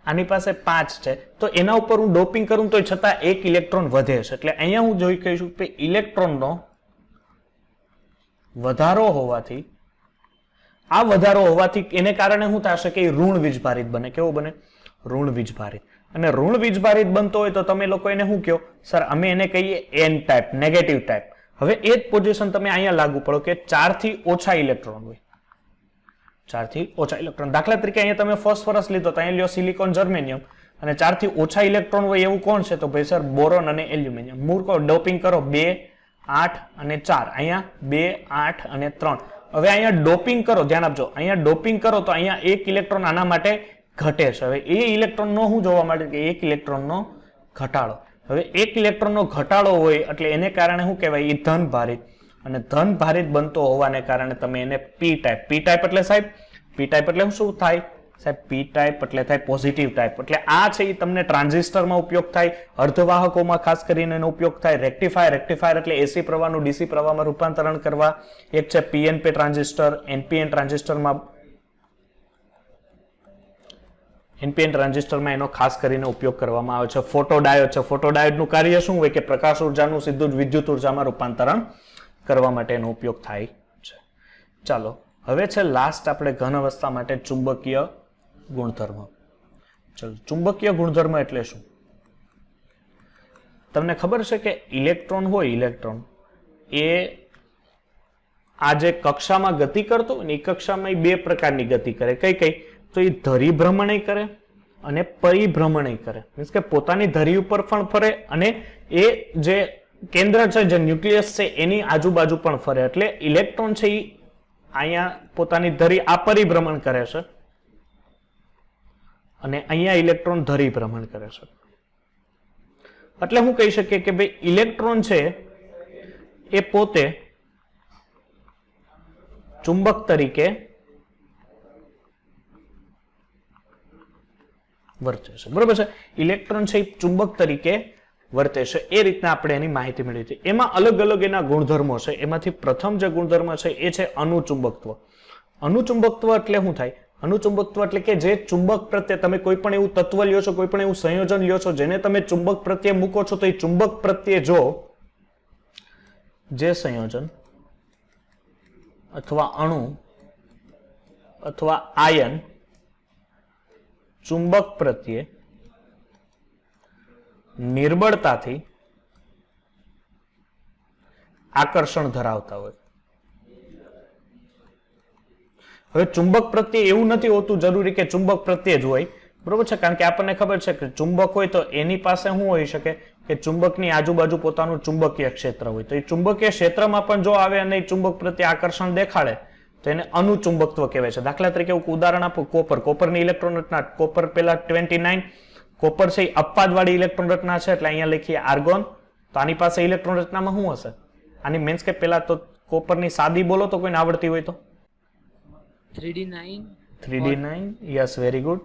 આની પાસે 5 છે, તો એના ઉપર હું ડોપિંગ કરું તો છતાં 1 ઇલેક્ટ્રોન વધે છે. એટલે અહીંયા હું જોઈ કહીશું કે ઇલેક્ટ્રોનનો વધારો હોવાથી, આ વધારો હોવાથી એને કારણે શું થશે કે ઋણ વીજભારિત બને. કેવો બને? ઋણ વીજભારિત. અને ઋણ વીજભારિત બનતો હોય તો તમે લોકો એને શું કહો? સર અમે એને કહીએ એન ટાઈપ, નેગેટિવ ટાઈપ. હવે એ જ પોઝિશન તમે અહીંયા લાગુ પડો કે 4 થી ઓછા ઇલેક્ટ્રોન હોય, 4 થી ઓછા ઇલેક્ટ્રોન. દાખલા તરીકે અહીંયા તમે ફોસ્ફરસ લીધો તો અહીંયા લ્યો સિલિકોન, જર્મેનિયમ, અને 4 થી ઓછા ઇલેક્ટ્રોન હોય એવું કોણ છે? તો ભાઈ સર બોરોન અને એલ્યુમિનિયમ. મૂર્ખો ડોપિંગ કરો 2, 8 અને 4. અહીંયા 2, 8 અને 3. હવે અહીંયા ડોપિંગ કરો, ધ્યાન આપજો, અહીંયા ડોપિંગ કરો તો અહીંયા 1 ઇલેક્ટ્રોન આના માટે ઘટે છે. હવે એ ઇલેક્ટ્રોનનો શું જોવા માટે કે 1 ઇલેક્ટ્રોનનો ઘટાડો. હવે 1 ઇલેક્ટ્રોનનો ઘટાડો હોય એટલે એને કારણે શું કહેવાય? એ ધન ભારિત. અને ધન ભારિત બનતો હોવાને કારણે તમે એને પી ટાઈપ. પી ટાઈપ એટલે સાહેબ, પી ટાઈપ એટલે શું થાય સાહેબ? પી ટાઈપ એટલે થાય પોઝિટિવ ટાઈપ. એટલે આ છે એ તમને ટ્રાન્ઝિસ્ટરમાં ઉપયોગ થાય, અર્ધવાહકોમાં ખાસ કરીને એનો ઉપયોગ થાય. રેક્ટિફાયર, રેક્ટિફાયર એટલે એસી પ્રવાહનું ડીસી પ્રવાહમાં રૂપાંતરણ કરવા. એક છે પીએનપી ટ્રાન્ઝિસ્ટર, એનપીએન ટ્રાન્ઝિસ્ટરમાં, એનપીએન ટ્રાન્ઝિસ્ટરમાં એનો ખાસ કરીને ઉપયોગ કરવામાં આવે છે. ફોટોડાયોડ છે, ફોટોડાયોડનું કાર્ય શું હોય કે પ્રકાશ ઉર્જાનું સીધું જ વિદ્યુત ઉર્જામાં રૂપાંતરણ કરવા માટે એનો ઉપયોગ થાય છે. ચાલો હવે છે લાસ્ટ આપણે ઘન અવસ્થા માટે ચુંબકીય ગુણધર્મ. ચલો, ચુંબકીય ગુણધર્મ એટલે શું? તમને ખબર છે કે ઇલેક્ટ્રોન હોય, ઇલેક્ટ્રોન એ આ જે કક્ષામાં ગતિ કરતો હોય ને એ કક્ષામાં 2 પ્રકારની ગતિ કરે. કઈ કઈ? તો એ ધરી ભ્રમણ કરે અને પરિભ્રમણ કરે. મીન્સ કે પોતાની ધરી ઉપર પણ ફરે અને એ જે કેન્દ્ર છે, જે ન્યુક્લિયસ છે એની આજુબાજુ પણ ફરે. એટલે ઇલેક્ટ્રોન છે એ અહીંયા પોતાની ધરી આ પરિભ્રમણ કરે છે અને અહીંયા ઇલેક્ટ્રોન ધરી ભ્રમણ કરે છે. એટલે હું કહી શકીએ કે ભાઈ ઇલેક્ટ્રોન છે એ પોતે ચુંબક તરીકે વર્તે છે. બરોબર છે? ઇલેક્ટ્રોન છે એ ચુંબક તરીકે વર્તે છે. એ રીતના આપણે એની માહિતી મેળવી હતી. એમાં અલગ અલગ એના ગુણધર્મો છે. એમાંથી પ્રથમ જે ગુણધર્મ છે એ છે અનુચુંબકત્વ. અનુચુંબકત્વ એટલે શું થાય? અનુચુંબકત્વ એટલે કે જે ચુંબક પ્રત્યે તમે કોઈ પણ એવું તત્વ લ્યો છો, કોઈ પણ એવું સંયોજન લ્યો છો જેને તમે ચુંબક પ્રત્યે મૂકો છો, તો એ ચુંબક પ્રત્યે જો જે સંયોજન અથવા અણુ અથવા આયન ચુંબક પ્રત્યે નિર્બળતાથી આકર્ષણ ધરાવતા હોય. હવે ચુંબક પ્રત્યે એવું નથી હોતું જરૂરી કે ચુંબક પ્રત્યે જ હોય. બરોબર છે? કારણ કે આપણને ખબર છે કે ચુંબક હોય તો એની પાસે શું હોઈ શકે કે ચુંબકની આજુબાજુ પોતાનું ચુંબકીય ક્ષેત્ર હોય. તો એ ચુંબકીય ક્ષેત્રમાં પણ જો આવે અને ચુંબક પ્રત્યે આકર્ષણ દેખાડે તો એને અનુચુંબકત્વ કહેવાય છે. દાખલા તરીકે હું ઉદાહરણ આપું, કોપર. કોપરની ઇલેક્ટ્રોન રચના, કોપર પેલા 29, કોપર છે એ અપવાદવાળી ઇલેક્ટ્રોન રચના છે એટલે અહીંયા લખીએ આર્ગોન. તો આની પાસે ઇલેક્ટ્રોન રચનામાં શું હશે? આની મીન્સ કે પેલા તો કોપરની સાદી બોલો તો કોઈને આવડતી હોય તો? 3d9. 3d9, yes, very good.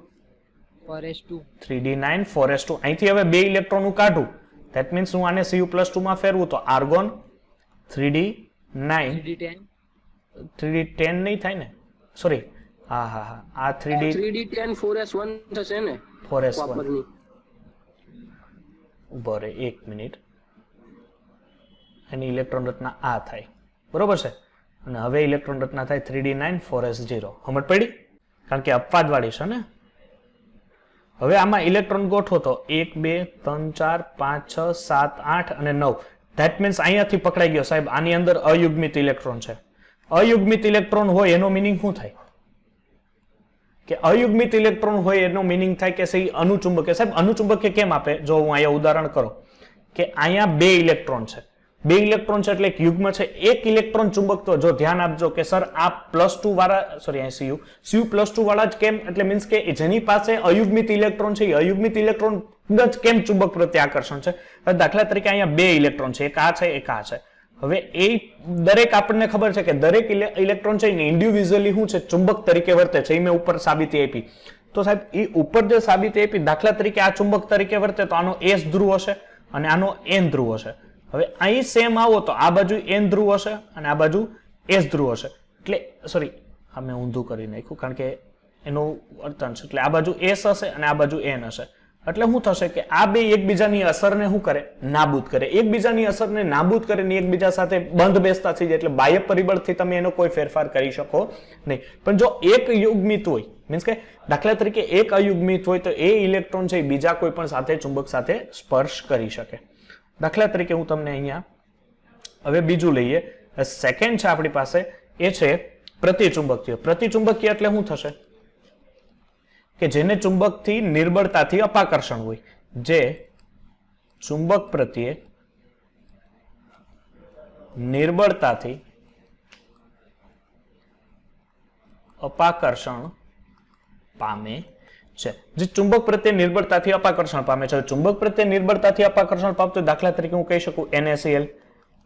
4s2. 3d9 4s2. અહીંથી હવે 2 ઇલેક્ટ્રોન હું કાઢું, ધેટ મીન્સ હું આને Cu+2 માં ફેરવું તો આર્ગોન 3d9, 3d10. 3d10 નહીં થાય ને, સોરી, હા આ 3d10 4s1 થશે ને 4s1. કોપરની. ઉભો રે 1 મિનિટ, એની ઇલેક્ટ્રોન રચના આ થાય. બરોબર છે? અને હવે ઇલેક્ટ્રોન રચના થાય 3d9 4s0. સમજ પડી? કારણ કે અપવાદવાળી છે ને. હવે આમાં ઇલેક્ટ્રોન ગોઠવો તો 1 2 3 4 5 6 7 8 અને 9. ધેટ મીન્સ અહીંયાથી પકડાઈ ગયો સાહેબ, આની અંદર અયુગ્મિત ઇલેક્ટ્રોન છે. અયુગ્મિત ઇલેક્ટ્રોન હોય એનો મિનિંગ શું થાય? કે અયુગ્મિત ઇલેક્ટ્રોન હોય એનો મિનિંગ થાય કે સહી અનુચુંબક. સાહેબ અનુચુંબક કેમ આપે? જો હું અહીંયા ઉદાહરણ કરો કે અહીંયા 2 ઇલેક્ટ્રોન છે, 2 ઇલેક્ટ્રોન છે એટલે એક યુગ્મ છે. એક ઇલેક્ટ્રોન ચુંબકત્વ, જો ધ્યાન આપજો કે સર આ +2 વાળા, સોરી અહીં Cu+2 વાળા જ કેમ? એટલે મીન્સ કે જેની પાસે અયુગ્મિત ઇલેક્ટ્રોન છે એ અયુગ્મિત ઇલેક્ટ્રોન જ કેમ ચુંબક પ્રત્યે આકર્ષણ છે? દાખલા તરીકે અહીંયા 2 ઇલેક્ટ્રોન છે, એક આ છે એક આ છે. હવે એ દરેક આપણને ખબર છે કે દરેક ઇલેક્ટ્રોન છે એ ઇન્ડિવિડ્યુઅલી શું છે? ચુંબક તરીકે વર્તે છે. એ મેં ઉપર સાબિતી આપી. તો સાહેબ એ ઉપર જે સાબિતી આપી, દાખલા તરીકે આ ચુંબક તરીકે વર્તે તો આનો S ધ્રુવ હશે અને આનો N ધ્રુવ હશે. હવે અહીં સેમ આવો તો આ બાજુ n ધ્રુવ હશે અને આ બાજુ s ધ્રુવ હશે. એટલે સોરી, આ મેં ઊંધું કરી નાખ્યું કારણ કે એનું વર્તન છે. એટલે આ બાજુ s હશે અને આ બાજુ n હશે. એટલે શું થશે કે આ બે એકબીજાની અસરને શું કરે? નાબૂદ કરે. એકબીજાની અસરને નાબૂદ કરીને એકબીજા સાથે બંધ બેસતા થઈ જાય. એટલે બાહ્ય પરિબળથી તમે એનો કોઈ ફેરફાર કરી શકો નહીં. પણ જો એક યુગ્મિત હોય, મીન્સ કે દાખલા તરીકે એક અયુગ્મિત હોય તો એ ઇલેક્ટ્રોન છે એ બીજા કોઈ પણ સાથે ચુંબક સાથે સ્પર્શ કરી શકે. દાખલા તરીકે હું તમને અહીંયા હવે બીજું લઈએ. સેકન્ડ છે આપણી પાસે, એ છે પ્રતિચુંબકીય. પ્રતિચુંબકીય એટલે શું થશે કે જેને ચુંબકથી નિર્બળતાથી અપાકર્ષણ હોય. જે ચુંબક પ્રત્યે નિર્બળતાથી અપાકર્ષણ પામે છે. જે ચુંબક પ્રત્યે નિર્બળતાથી અપાકર્ષણ પામે છે. ચુંબક પ્રત્યે નિર્બળતાથી અપાકર્ષણ પામતો દાખલા તરીકે હું કહી શકું NaCl,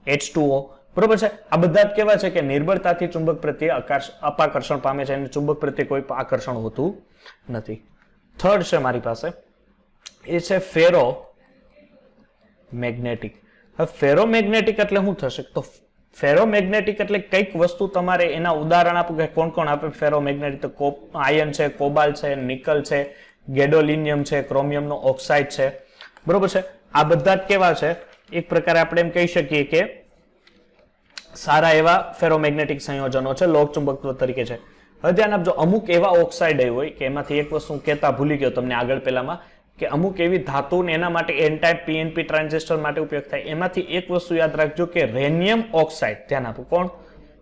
H2O, બરોબર છે. આ બધા જ કેવા છે કે નિર્બળતાથી ચુંબક પ્રત્યે અપાકર્ષણ પામે છે અને ચુંબક પ્રત્યે કોઈ આકર્ષણ હોતું નથી. થર્ડ છે મારી પાસે, એ છે ફેરો મેગ્નેટિક. હવે ફેરોમેગ્નેટિક એટલે શું થશે? તો ફેરોમેગ્નેટિક એટલે કઈક વસ્તુ તમારે એના ઉદાહરણ આપો કે કોણ કોણ આપે ફેરોમેગ્નેટિક. તો આયર્ન છે, કોબાલ્ટ છે, નિકલ છે, ગેડોલિનિયમ છે, ક્રોમિયમનો ઓક્સાઇડ છે, બરોબર છે. આ બધા જ કેવા છે? એક પ્રકારે આપણે એમ કહી શકીએ કે સારા એવા ફેરોમેગ્નેટિક સંયોજનો છે, લોક ચુંબકત્વ તરીકે છે. હવે ધ્યાન આપજો, અમુક એવા ઓક્સાઇડ હોય કે એમાંથી એક વસ્તુ કહેતા ભૂલી ગયો તમને આગળ પહેલામાં, કે અમુક એવી ધાતુ ને એના માટે એન ટાઈપ PNP ટ્રાન્ઝિસ્ટર માટે ઉપયોગ થાય. એમાંથી એક વસ્તુ યાદ રાખજો કે રેનિયમ ઓક્સાઇડ. ધ્યાન આપો, કોણ?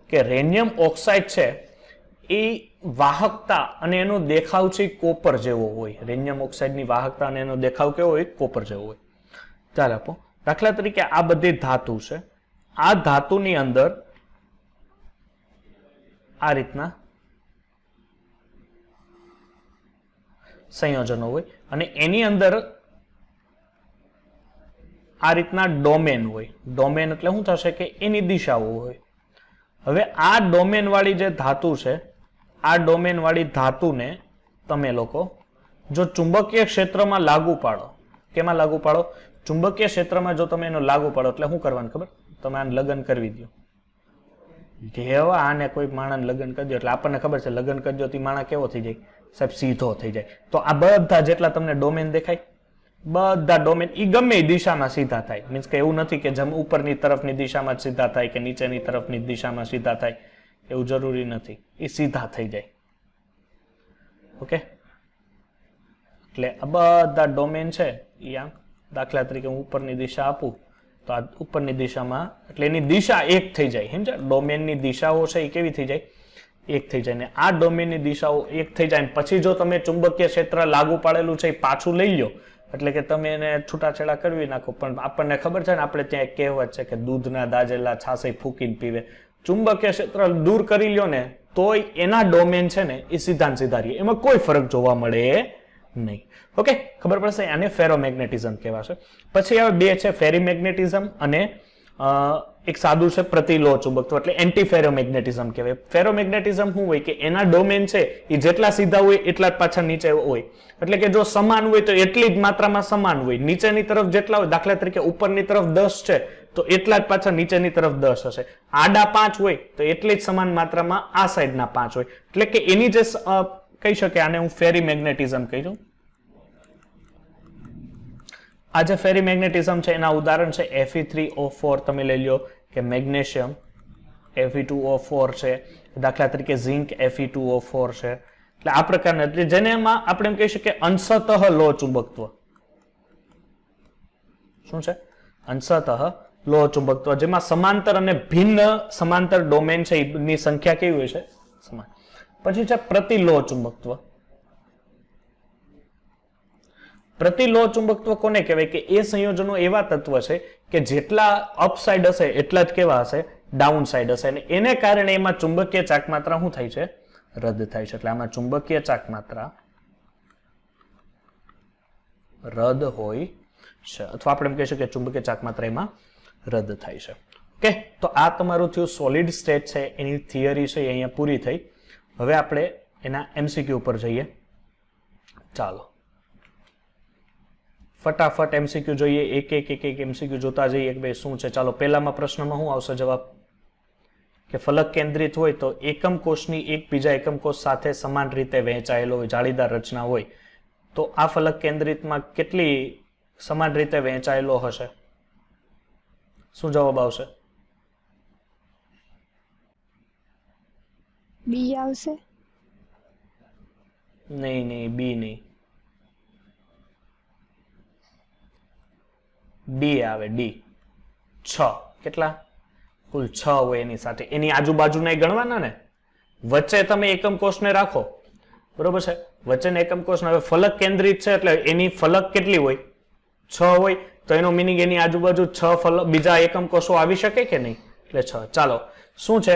કે રેનિયમ ઓક્સાઇડ છે એ વાહકતા અને એનો દેખાવ છે કોપર જેવો હોય. રેનિયમ ઓક્સાઇડની વાહકતા અને એનો દેખાવ કેવો હોય? કોપર જેવો હોય. ચાલ આપો, દાખલા તરીકે આ બધી ધાતુ છે. આ ધાતુની અંદર આ રીતના સંયોજનો હોય અને એની અંદર આ રીતના ડોમેન હોય. ડોમેન એટલે શું થશે કે એની દિશાઓ હોય. હવે આ ડોમેન વાળી જે ધાતુ છે, આ ડોમેન વાળી ધાતુને તમે લોકો જો ચુંબકીય ક્ષેત્રમાં લાગુ પાડો. કેમાં લાગુ પાડો? ચુંબકીય ક્ષેત્રમાં જો તમે એનો લાગુ પાડો એટલે શું કરવાનું ખબર? તમે આને લગ્ન કરવી દો. જેવા આને કોઈ માણસ લગ્ન કરી દો એટલે આપણને ખબર છે લગ્ન કરી દો તો માણસ કેવો થઈ જાય? સાહેબ સીધો થઈ જાય. તો આ બધા જેટલા તમને ડોમેન દેખાય, બધા ડોમેન ઈ ગમે એ દિશામાં સીધા થાય. મીન્સ કે એવું નથી કે જમ ઉપરની તરફની દિશામાં જ સીધા થાય કે નીચેની તરફની દિશામાં સીધા થાય, એવું જરૂરી નથી. એ સીધા થઈ જાય. ઓકે, એટલે આ બધા ડોમેન છે એ આમ દાખલા તરીકે હું ઉપરની દિશા આપું તો આ ઉપરની દિશામાં એટલે એની દિશા એક થઈ જાય. સમજ્યા? ડોમેનની દિશાઓ છે એ કેવી થઈ જાય? એક થઈ જાય. ને આ ડોમેનની દિશાઓ એક થઈ જાય. પછી જો તમે ચુંબકીય ક્ષેત્ર લાગુ પાડેલું છે એ પાછું લઈ લો એટલે કે તમે એને છૂટાછેડા કરવી નાખો. પણ આપણને ખબર છે ને, આપણે ત્યાં એક કહેવત છે કે દૂધના દાજેલા છાસે ફૂકીને પીવે. ચુંબકીય ક્ષેત્ર દૂર કરી લ્યો ને તોય એના ડોમેન છે ને એ સીધા સીધા રહે, એમાં કોઈ ફરક જોવા મળે નહીં. ઓકે, ખબર પડશે? આને ફેરોમેગ્નેટિઝમ કહેવાશે. પછી હવે બે છે, ફેરીમેગ્નેટિઝમ અને એક સાદું છે પ્રતિલોહ ચુંબકત્વ એટલે એન્ટી ફેરોમેગ્નેટિઝમ કહેવાય. ફેરોમેગ્નેટિઝમ શું હોય કે એના ડોમેન છે એ જેટલા સીધા હોય એટલા જ પાછા નીચે હોય. એટલે કે જો સમાન હોય તો એટલી જ માત્રામાં સમાન હોય. નીચેની તરફ જેટલા હોય, દાખલા તરીકે ઉપરની તરફ 10 છે તો એટલા જ પાછા નીચેની તરફ 10 હશે. આડા 5 હોય તો એટલી જ સમાન માત્રામાં આ સાઈડના 5 હોય. એટલે કે એની જે કહી શકે, આને હું ફેરીમેગ્નેટિઝમ કહી છું. આ જે ફેરીમેગ્નેટિઝમ છે એના ઉદાહરણ છે Fe3O4 તમે લઈ લો, કે મેગ્નેશિયમ Fe2O4 છે, દાખલા તરીકે ઝિંક Fe2O4 છે. એટલે આ પ્રકારના, એટલે જેને એમાં આપણે એમ કહી શકીએ અંશતઃ લોહ ચુંબકત્વ. શું છે? અંશતઃ લોહ ચુંબકત્વ, જેમાં સમાંતર અને ભિન્ન સમાંતર ડોમેન છે એની સંખ્યા કેવી હોય છે? સમાન. પછી છે પ્રતિલોહ ચુંબકત્વ. પ્રતિલોહ ચુંબકત્વ કોને કહેવાય? કે એ સંયોજનો એવા તત્વ છે કે જેટલા અપ સાઈડ હશે એટલા જ કેવા હશે? ડાઉન સાઈડ હશે. અને એને કારણે એમાં ચુંબકીય ચાકમાત્રા શું થાય છે? રદ થાય છે. એટલે આમાં ચુંબકીય ચાકમાત્રા રદ હોય છે, અથવા આપણે એમ કહી શકીએ ચુંબકીય ચાકમાત્રા એમાં રદ થાય છે. ઓકે, તો આ તમારું થયું સોલિડ સ્ટેટ છે એની થિયરી છે એ અહીંયા પૂરી થઈ. હવે આપણે એના MCQ ઉપર જઈએ. ચાલો, ફટાફટ એમસીક્યુ જોઈએ, એક એમસીક્યુ જોતા જઈએ કે ભાઈ શું છે. ચાલો પહેલામાં પ્રશ્નમાં શું આવશે જવાબ? કે ફલક કેન્દ્રિત હોય તો એકમ કોષની એકબીજા એકમ કોષ સાથે સમાન રીતે વહેંચાયેલો હોય, જાળીદાર રચના હોય તો આ ફલક કેન્દ્રિતમાં કેટલી સમાન રીતે વહેંચાયેલો હશે? શું જવાબ આવશે? બી આવશે. નહીં, બી નહીં, ડી આવે, ડી. 6 કેટલા? કુલ 6 હોય એની સાથે. એની આજુબાજુના ગણવાના ને, વચ્ચે તમે એકમ કોષને રાખો, બરોબર છે? વચ્ચેના એકમ કોષને હવે ફલક કેન્દ્રિત છે એટલે એની ફલક કેટલી હોય? 6 હોય. તો એનો મિનિંગ એની આજુબાજુ 6 ફલક બીજા એકમ કોષો આવી શકે કે નહીં? એટલે 6. ચાલો શું છે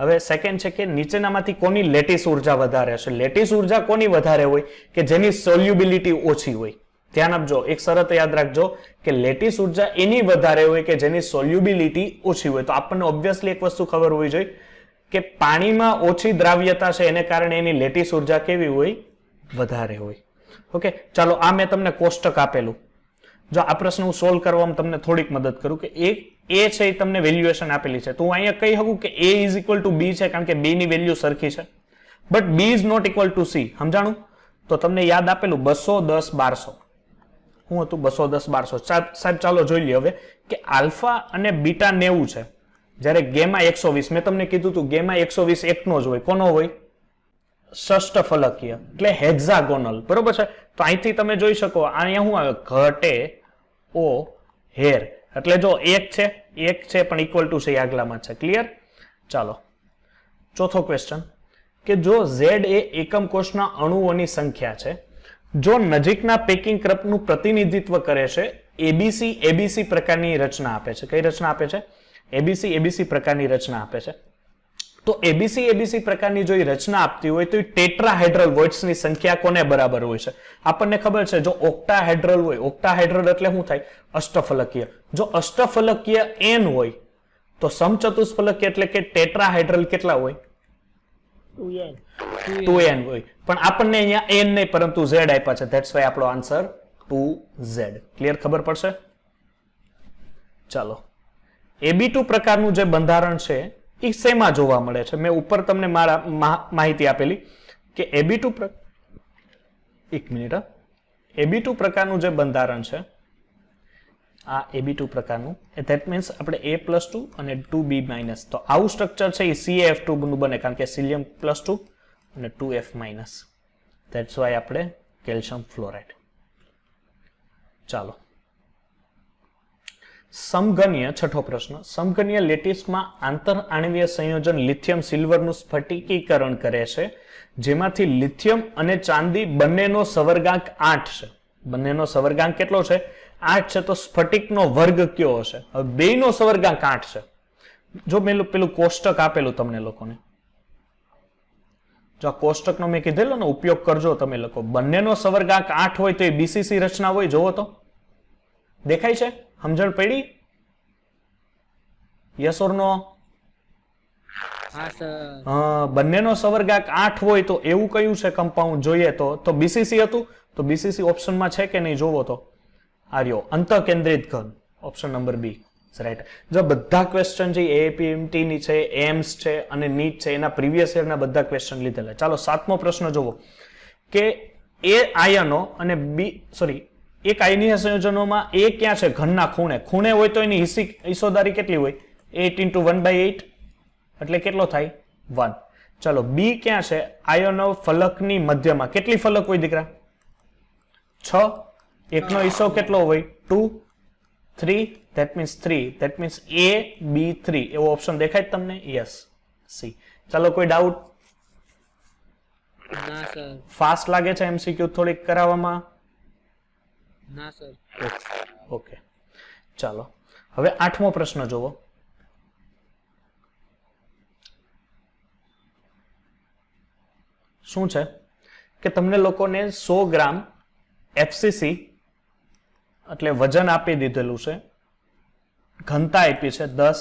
હવે? સેકન્ડ છે કે નીચેનામાંથી કોની લેટિસ ઉર્જા વધારે હશે? લેટિસ ઉર્જા કોની વધારે હોય? કે જેની સોલ્યુબિલિટી ઓછી હોય. ધ્યાન આપજો, એક શરત યાદ રાખજો કે લેટિસ ઉર્જા એની વધારે હોય કે જેની સોલ્યુબિલિટી ઓછી હોય. તો આપણને ઓબ્વિયસલી એક વસ્તુ ખબર હોવી જોઈએ કે પાણીમાં ઓછી દ્રાવ્યતા છે એને કારણે એની લેટિસ ઉર્જા કેવી હોય? વધારે હોય. ઓકે, ચાલો આ મેં તમને કોષ્ટક આપેલું. જો આ પ્રશ્ન હું સોલ્વ કરવામાં તમને થોડીક મદદ કરું કે એ છે એ તમને વેલ્યુએશન આપેલી છે તો હું અહીંયા કહી શકું કે a is equal to B છે કારણ કે b ની વેલ્યુ સરખી છે, but b is not equal to c. સમજાણું? તો તમને યાદ આપેલું 210 1200 શું હતું? 210 1200. સાહેબ ચાલો જોઈ લઈએ હવે કે આલ્ફા અને બીટા 90 છે, જ્યારે ગેમા 120. મેં તમને કીધું હતું ગેમા 120 એકનો જ હોય. કોનો હોય? ષષ્ઠ ફલકીય એટલે હેક્ઝાગોનલ, બરોબર છે? તો અહીંથી તમે જોઈ શકો અહીંયા શું આવે? ઘટે ઓ હેર એટલે જો એક છે પણ ઇક્વલ ટુ છે આગલામાં છે. ક્લિયર? ચાલો ચોથો ક્વેશ્ચન કે જો z એ એકમ કોષના અણુઓની સંખ્યા છે, જો નજીકના પેકિંગ ક્રમનું પ્રતિનિધિત્વ કરે છે, abc પ્રકારની રચના આપે છે. કઈ રચના આપે છે? abc પ્રકારની રચના આપે છે. તો abc પ્રકારની જો રચના આપતી હોય તો એ ટેટ્રાહેડ્રલ વોઇડ્સની સંખ્યા કોને બરાબર હોય છે? આપણને ખબર છે જો ઓક્ટાહેડ્રલ હોય, ઓક્ટાહેડ્રલ એટલે શું થાય? અષ્ટફલકીય. જો અષ્ટફલકીય n હોય તો સમચતુષ્ફલકીય એટલે કે ટેટ્રાહેડ્રલ કેટલા હોય? 2n હોય. પણ આપણને અહીંયા n નહીં પરંતુ z આપ્યા છે, ધેટ્સ વાય આપણો આન્સર 2z. ક્લિયર? ખબર પડશે? ચાલો ab2 પ્રકારનું જે બંધારણ છે એ શેમાં જોવા મળે છે? મેં ઉપર તમને માહિતી આપેલી કે ab2 પ્રકારનું જે બંધારણ છે, આ ab2 પ્રકારનું, ધેટ મીન્સ આપણે a+2 અને 2b-, તો આવું સ્ટ્રક્ચર છે એ CaF2 નું બને કારણ કે સિલિયમ +2 અને 2F-, ધેટ્સ વાય આપણે કેલ્શિયમ ફ્લોરાઇડ. ચાલો સમઘનીય, છઠ્ઠો પ્રશ્ન. સમઘનીય લેટિસમાં આંતર આણ્વીય સંયોજન લિથિયમ સિલ્વરનું સ્ફટિકીકરણ કરે છે, જેમાંથી લિથિયમ અને ચાંદી બંનેનો સવર્ગાંક 8 છે. બંનેનો સવર્ગાંક કેટલો છે? 8 છે. તો સ્ફટિકનો વર્ગ કયો હશે? હવે બેયનો સવર્ગાંક 8 છે. જો મેં પેલું કોષ્ટક આપેલું તમને લોકોને, જો આ કોષ્ટકનો મેં કીધેલો ને ઉપયોગ કરજો તમે લોકો. બંનેનો સવર્ગાંક 8 હોય તો એ BCC રચના હોય. જોવો તો દેખાય છે? સમજણ પડી? યસ ઓર નો? હા સર. બંનેનો સવર્ગાંક 8 હોય તો એવું કયું છે કમ્પાઉન્ડ? જોઈએ તો BCC હતું. તો BCC ઓપ્શનમાં છે કે નહીં? જોવો તો આર્યો અંતઃકેન્દ્રિત ઘન, ઓપ્શન નંબર બી રાઈટ. જો બધા ક્વેશ્ચન છે APMT ની છે, એમ્સ છે અને નીટ છે, એના પ્રીવિયસ યરના બધા ક્વેશ્ચન લીધેલા. ચાલો સાતમો પ્રશ્ન જોવો કે એ આયનો અને એક આયનીય સંયોજનોમાં એ ક્યાં છે? ઘનના ખૂણે હોય તો એની હિસ્સોદારી કેટલી હોય? 8 × 1/8 એટલે કેટલો થાય? 1. ચાલો બી ક્યાં છે? આયનો ફલકની મધ્યમાં. કેટલી ફલક હોય દીકરા? 6. એકનો હિસ્સો કેટલો હોય? 2 3, that means 3, that means A B 3 એવો ઓપ્શન દેખાય તમને? Yes, C. ચાલો કોઈ ડાઉટ? ના સર. ફાસ્ટ લાગે છે MCQ થોડીક કરાવવામાં? ના સર. ઓકે ચાલો હવે આઠમો પ્રશ્ન જોવો. શું છે કે તમને લોકોને 100 ગ્રામ FCC એટલે વજન આપી દીધેલું છે, ઘનતા આપી છે 10,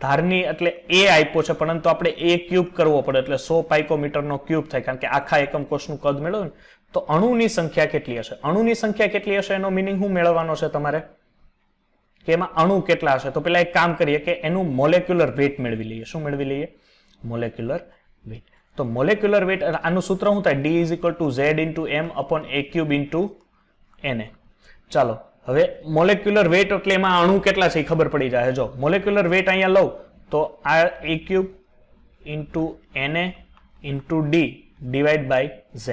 ધારની એટલે A આપ્યો છે પરંતુ આપણે A ક્યુબ કરવો પડે એટલે 100 પાઇકોમીટરનો ક્યુબ થાય કારણ કે આખા એકમ કોષનું કદ મેળવ્યું ને તો અણુની સંખ્યા કેટલી હશે? અણુની સંખ્યા કેટલી હશે એનો મિનિંગ શું મેળવવાનો છે તમારે? કે એમાં અણુ કેટલા હશે? તો પેલા એક કામ કરીએ કે એનું મોલેક્યુલર વેટ મેળવી લઈએ. શું મેળવી લઈએ? Molecular weight. તો મોલેક્યુલર વેટ, આનું સૂત્ર શું થાય? D = Z/m/a³ × Na. ચાલો હવે મોલેક્યુલર વેટ એટલે એમાં અણુ કેટલા છે એ ખબર પડી જાય. જો મોલેક્યુલર વેટ અહીંયા લઉં તો આ a³ × Na × D / Z.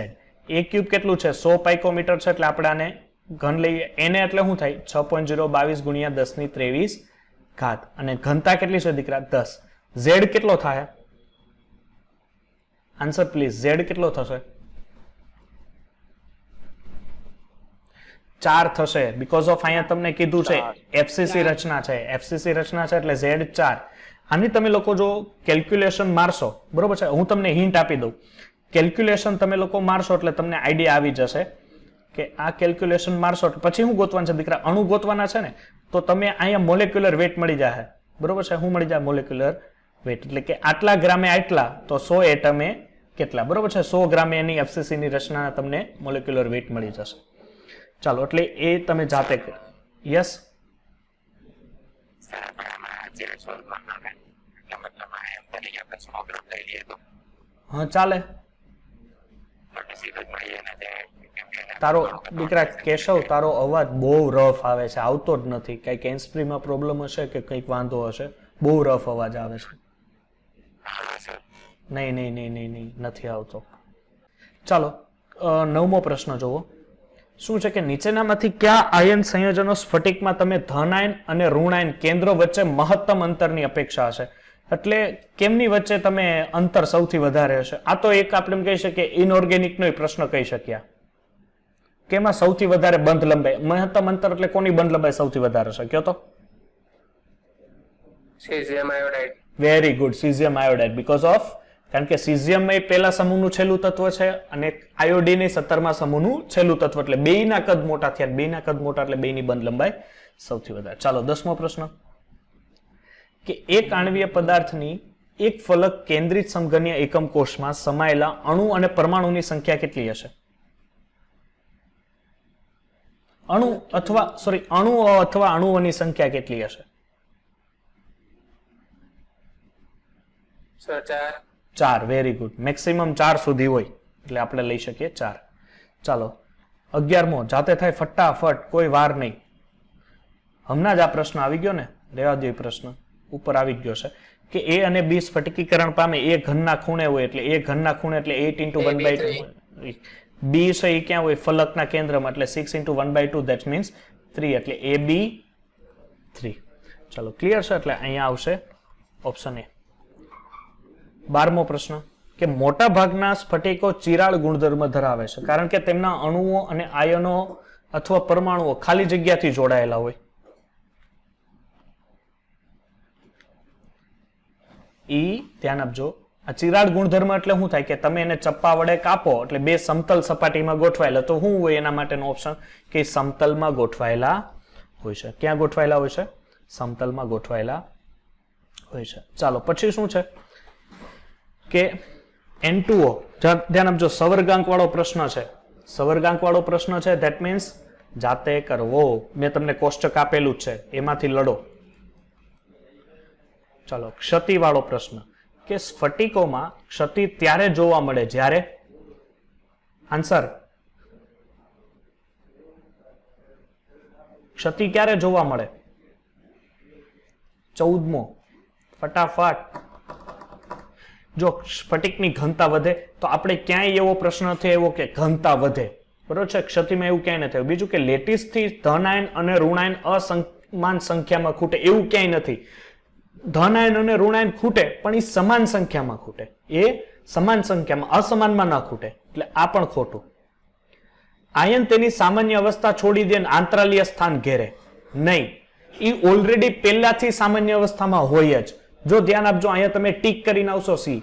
a³ કેટલું છે? 100 પાઇકોમીટર છે, એટલે આપણે આને ઘન લઈએ. Na એટલે શું થાય? 6.022 × 1023 ઘાત. અને ઘનતા કેટલી છે દીકરા? 10. Z કેટલો થાય? Answer please. Z કેટલો થશે? 4 થશે. બીકોઝ ઓફ અહીંયા તમને કીધું છે FCC રચના છે. FCC રચના છે એટલે Z 4. આની તમે લોકો જો કેલ્ક્યુલેશન મારશો, બરોબર છે, હું તમને હિન્ટ આપી દઉં. કેલ્ક્યુલેશન તમે લોકો મારશો એટલે તમને આઈડિયા આવી જશે કે આ કેલ્ક્યુલેશન મારશો પછી શું ગોતવાનું છે દીકરા? અણુ ગોતવાના છે ને. તો તમે અહીંયા મોલેક્યુલર વેટ મળી જાય, બરોબર છે. શું મળી જાય? Molecular weight. એટલે કે આટલા ગ્રામે આટલા, તો 100 એટમે કેટલા, બરોબર છે. 100 ગ્રામે એની FCC ની રચનાના તમને મોલેક્યુલર વેટ મળી જશે. ચાલો, એટલે એ તમે જાતે યસ હા ચાલે. તારો દીકરા કેશવ, તારો અવાજ બહુ રફ આવે છે, આવતો જ નથી. કઈક હેન્ડસ્ફ્રીમાં પ્રોબ્લેમ હશે કે કંઈક વાંધો હશે. બહુ રફ અવાજ આવે છે. નહીં, નથી આવતો. ચાલો, 9મો પ્રશ્ન જોવો. શું છે કે નીચેનામાંથી કયા આયન સંયોજનો સ્ફટિકમાં તમે ધન આયન અને ઋણ આયન કેન્દ્રો વચ્ચે મહત્તમ અંતરની અપેક્ષા હશે? એટલે કેમની વચ્ચે તમે અંતર સૌથી વધારે હશે? આ તો એક આપણે કહી શકીએ ઇનઓર્ગેનિકનો પ્રશ્ન કહી શક્યા કે એમાં સૌથી વધારે બંધ લંબાઈ, મહત્તમ અંતર એટલે કોની બંધ લંબાઈ સૌથી વધારે હશે? કયો તો. cesium iodide. Very good, cesium iodide. Because of, કારણ કે cesium એ પહેલા સમૂહનું છેલ્લું તત્વ છે અને આયોડીન એ 17મા સમૂહનું છેલ્લું તત્વ, એટલે બેયના કદ મોટા થયા. બેયના કદ મોટા એટલે બેયની બંધ લંબાઈ સૌથી વધારે. ચાલો, 10મો પ્રશ્ન કે એક આણ્વીય પદાર્થની એક ફલક કેન્દ્રિત સમઘનીય એકમ કોષમાં સમાયેલા અણુ અને પરમાણુની સંખ્યા કેટલી હશે? અણુ અથવા અણુઓની સંખ્યા કેટલી હશે? 4. Very good. મેક્સિમમ 4 સુધી હોય એટલે આપણે લઈ શકીએ 4. ચાલો, 11મો જાતે થાય ફટાફટ, કોઈ વાર નહીં. હમણાં જ આ પ્રશ્ન આવી ગયો ને, રહેવા દો. પ્રશ્ન ઉપર આવી ગયો છે કે A અને B સ્ફટિકીકરણ પામે. A ઘનના ખૂણે હોય એટલે A ઘનના ખૂણે એટલે 8 × 1/2. B છે એ ક્યાં હોય? ફલકના કેન્દ્રમાં, એટલે 6 × 1/2, that means 3, એટલે AB 3. ચાલો, ક્લિયર છે? એટલે અહીંયા આવશે ઓપ્શન A. 12મો પ્રશ્ન કે મોટા ભાગના સ્ફટિકો ચિરાળ ગુણધર્મ ધરાવે છે કારણ કે તેમના અણુઓ અને આયનો અથવા પરમાણુઓ ખાલી જગ્યાથી જોડાયેલા હોય. ધ્યાન આપજો. આ ચિરાળ ગુણધર્મ એટલે શું થાય કે તમે એને ચપ્પા વડે કાપો એટલે બે સમતલ સપાટીમાં ગોઠવાયેલા, તો શું હોય એના માટેનો ઓપ્શન કે સમતલમાં ગોઠવાયેલા હોય છે. ક્યાં ગોઠવાયેલા હોય છે? સમતલમાં ગોઠવાયેલા હોય છે. ચાલો, પછી શું છે કે N2O. ધ્યાન આપજો, સવર્ગાંક વાળો પ્રશ્ન છે. સવર્ગાંક વાળો પ્રશ્ન છે, ધેટ મીન્સ જાતે કરવો. મેં તમને કોષ્ટક આપેલું જ છે, એમાંથી લડો. ચાલો, ક્ષતિ વાળો પ્રશ્ન કે સ્ફટિકોમાં ક્ષતિ ત્યારે જોવા મળે જ્યારે આન્સર ક્ષતિ ક્યારે જોવા મળે? 14મો ફટાફટ. જો સ્ફટિકની ઘનતા વધે તો આપણે ક્યાંય એવો પ્રશ્ન નથી આવ્યો કે ઘનતા વધે, બરોબર છે. ક્ષતિમાં એવું ક્યાંય નથી. બીજું કે લેટિસથી ધન આયન અને ઋણાયન અસમાન સંખ્યામાં ખૂટે, એવું ક્યાંય નથી. ધન આયન અને ઋણાયન ખૂટે પણ એ સમાન સંખ્યામાં ખૂટે. એ સમાન સંખ્યામાં, અસમાનમાં ન ખૂટે. એટલે આ પણ ખોટું. આયન તેની સામાન્ય અવસ્થા છોડી દે આંતરાલીય સ્થાન ઘેરે નહીં. એ ઓલરેડી પહેલાથી સામાન્ય અવસ્થામાં હોય જ. જો ધ્યાન આપજો, અહીંયા તમે ટીક કરીને આવશો સી.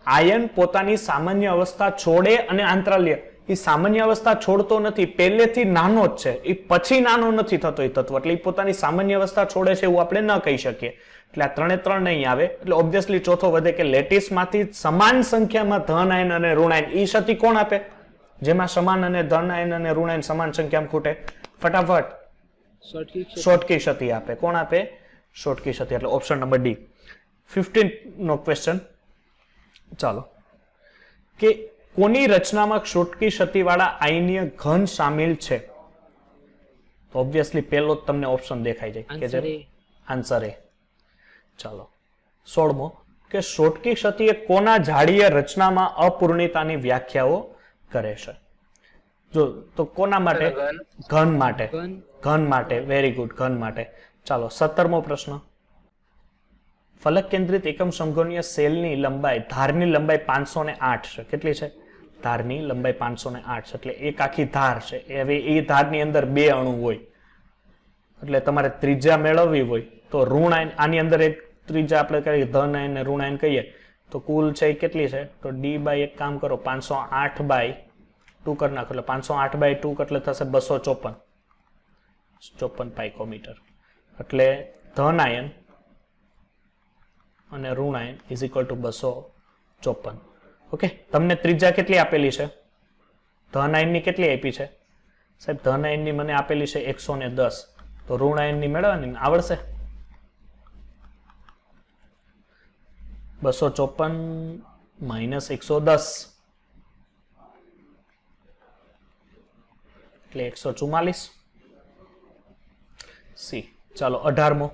આયન પોતાની સામાન્ય અવસ્થા છોડે અને આંતરાલ્ય, એ સામાન્ય અવસ્થા છોડતો નથી, પહેલેથી નાનો જ છે. એ પછી નાનો નથી થતો એ તત્વ, એટલે એ પોતાની સામાન્ય અવસ્થા છોડે છે એવું આપણે ન કહી શકીએ. એટલે આ 3 એ 3 નહીં આવે. એટલે ઓબ્વિયસલી ચોથો વધે કે લેટિસમાંથી સમાન સંખ્યામાં ધન આયન અને ઋણ આયન. એ ક્ષતિ કોણ આપે? જેમાં સમાન અને ધન આયન અને ઋણ આયન સમાન સંખ્યામાં ખૂટે? ફટાફટ શોર્ટકી ક્ષતિ આપે. કોણ આપે? શોર્ટકી ક્ષતિ. એટલે ઓપ્શન નંબર ડી. 15 નો ક્વેશ્ચન. ચાલો, કે કોની રચનામાં શોર્ટકી ક્ષતિવાળા આયનીય ઘન સામેલ છે? તો ઓબ્વિયસલી પહેલો જ તમને ઓપ્શન દેખાઈ જાય કે જે આન્સર એ. ચાલો, 16મો, કે શોર્ટકી ક્ષતિ એ કોના જાડીય રચનામાં અપૂર્ણિતાની વ્યાખ્યાઓ કરે છે? જો તો કોના માટે? ઘન માટે. ઘન માટે. વેરી ગુડ, ઘન માટે. ચાલો, 17મો પ્રશ્ન. ફલક કેન્દ્રિત એકમ સમઘનીય સેલની લંબાઈ, ધારની લંબાઈ 508 છે. કેટલી છે? ધારની લંબાઈ 508 છે. એટલે એક આખી ધાર છે. હવે એ ધારની અંદર 2 અણુ હોય એટલે તમારે ત્રિજ્યા મેળવવી હોય તો ઋણ આયન, આની અંદર એક ત્રિજ્યા આપણે કહીએ ધન આયન ને ઋણ આયન કહીએ તો કુલ છે એ કેટલી છે? તો ડી બાય એક કામ કરો 508/2 કરી નાખો. એટલે 508/2 એટલે થશે 254 પાઇકોમીટર. એટલે ધન આયન અને ઋણ આયન ઇઝ ઇક્વલ ટુ 254. ઓકે, તમને ત્રિજ્યા કેટલી આપેલી છે? ધન આયનની કેટલી આપી છે સાહેબ? ધન આયનની મને આપેલી છે 110. તો ઋણ આયનની મેળવવાની આવડશે? 254 - 110 એટલે 144 સી. ચાલો, 18મો,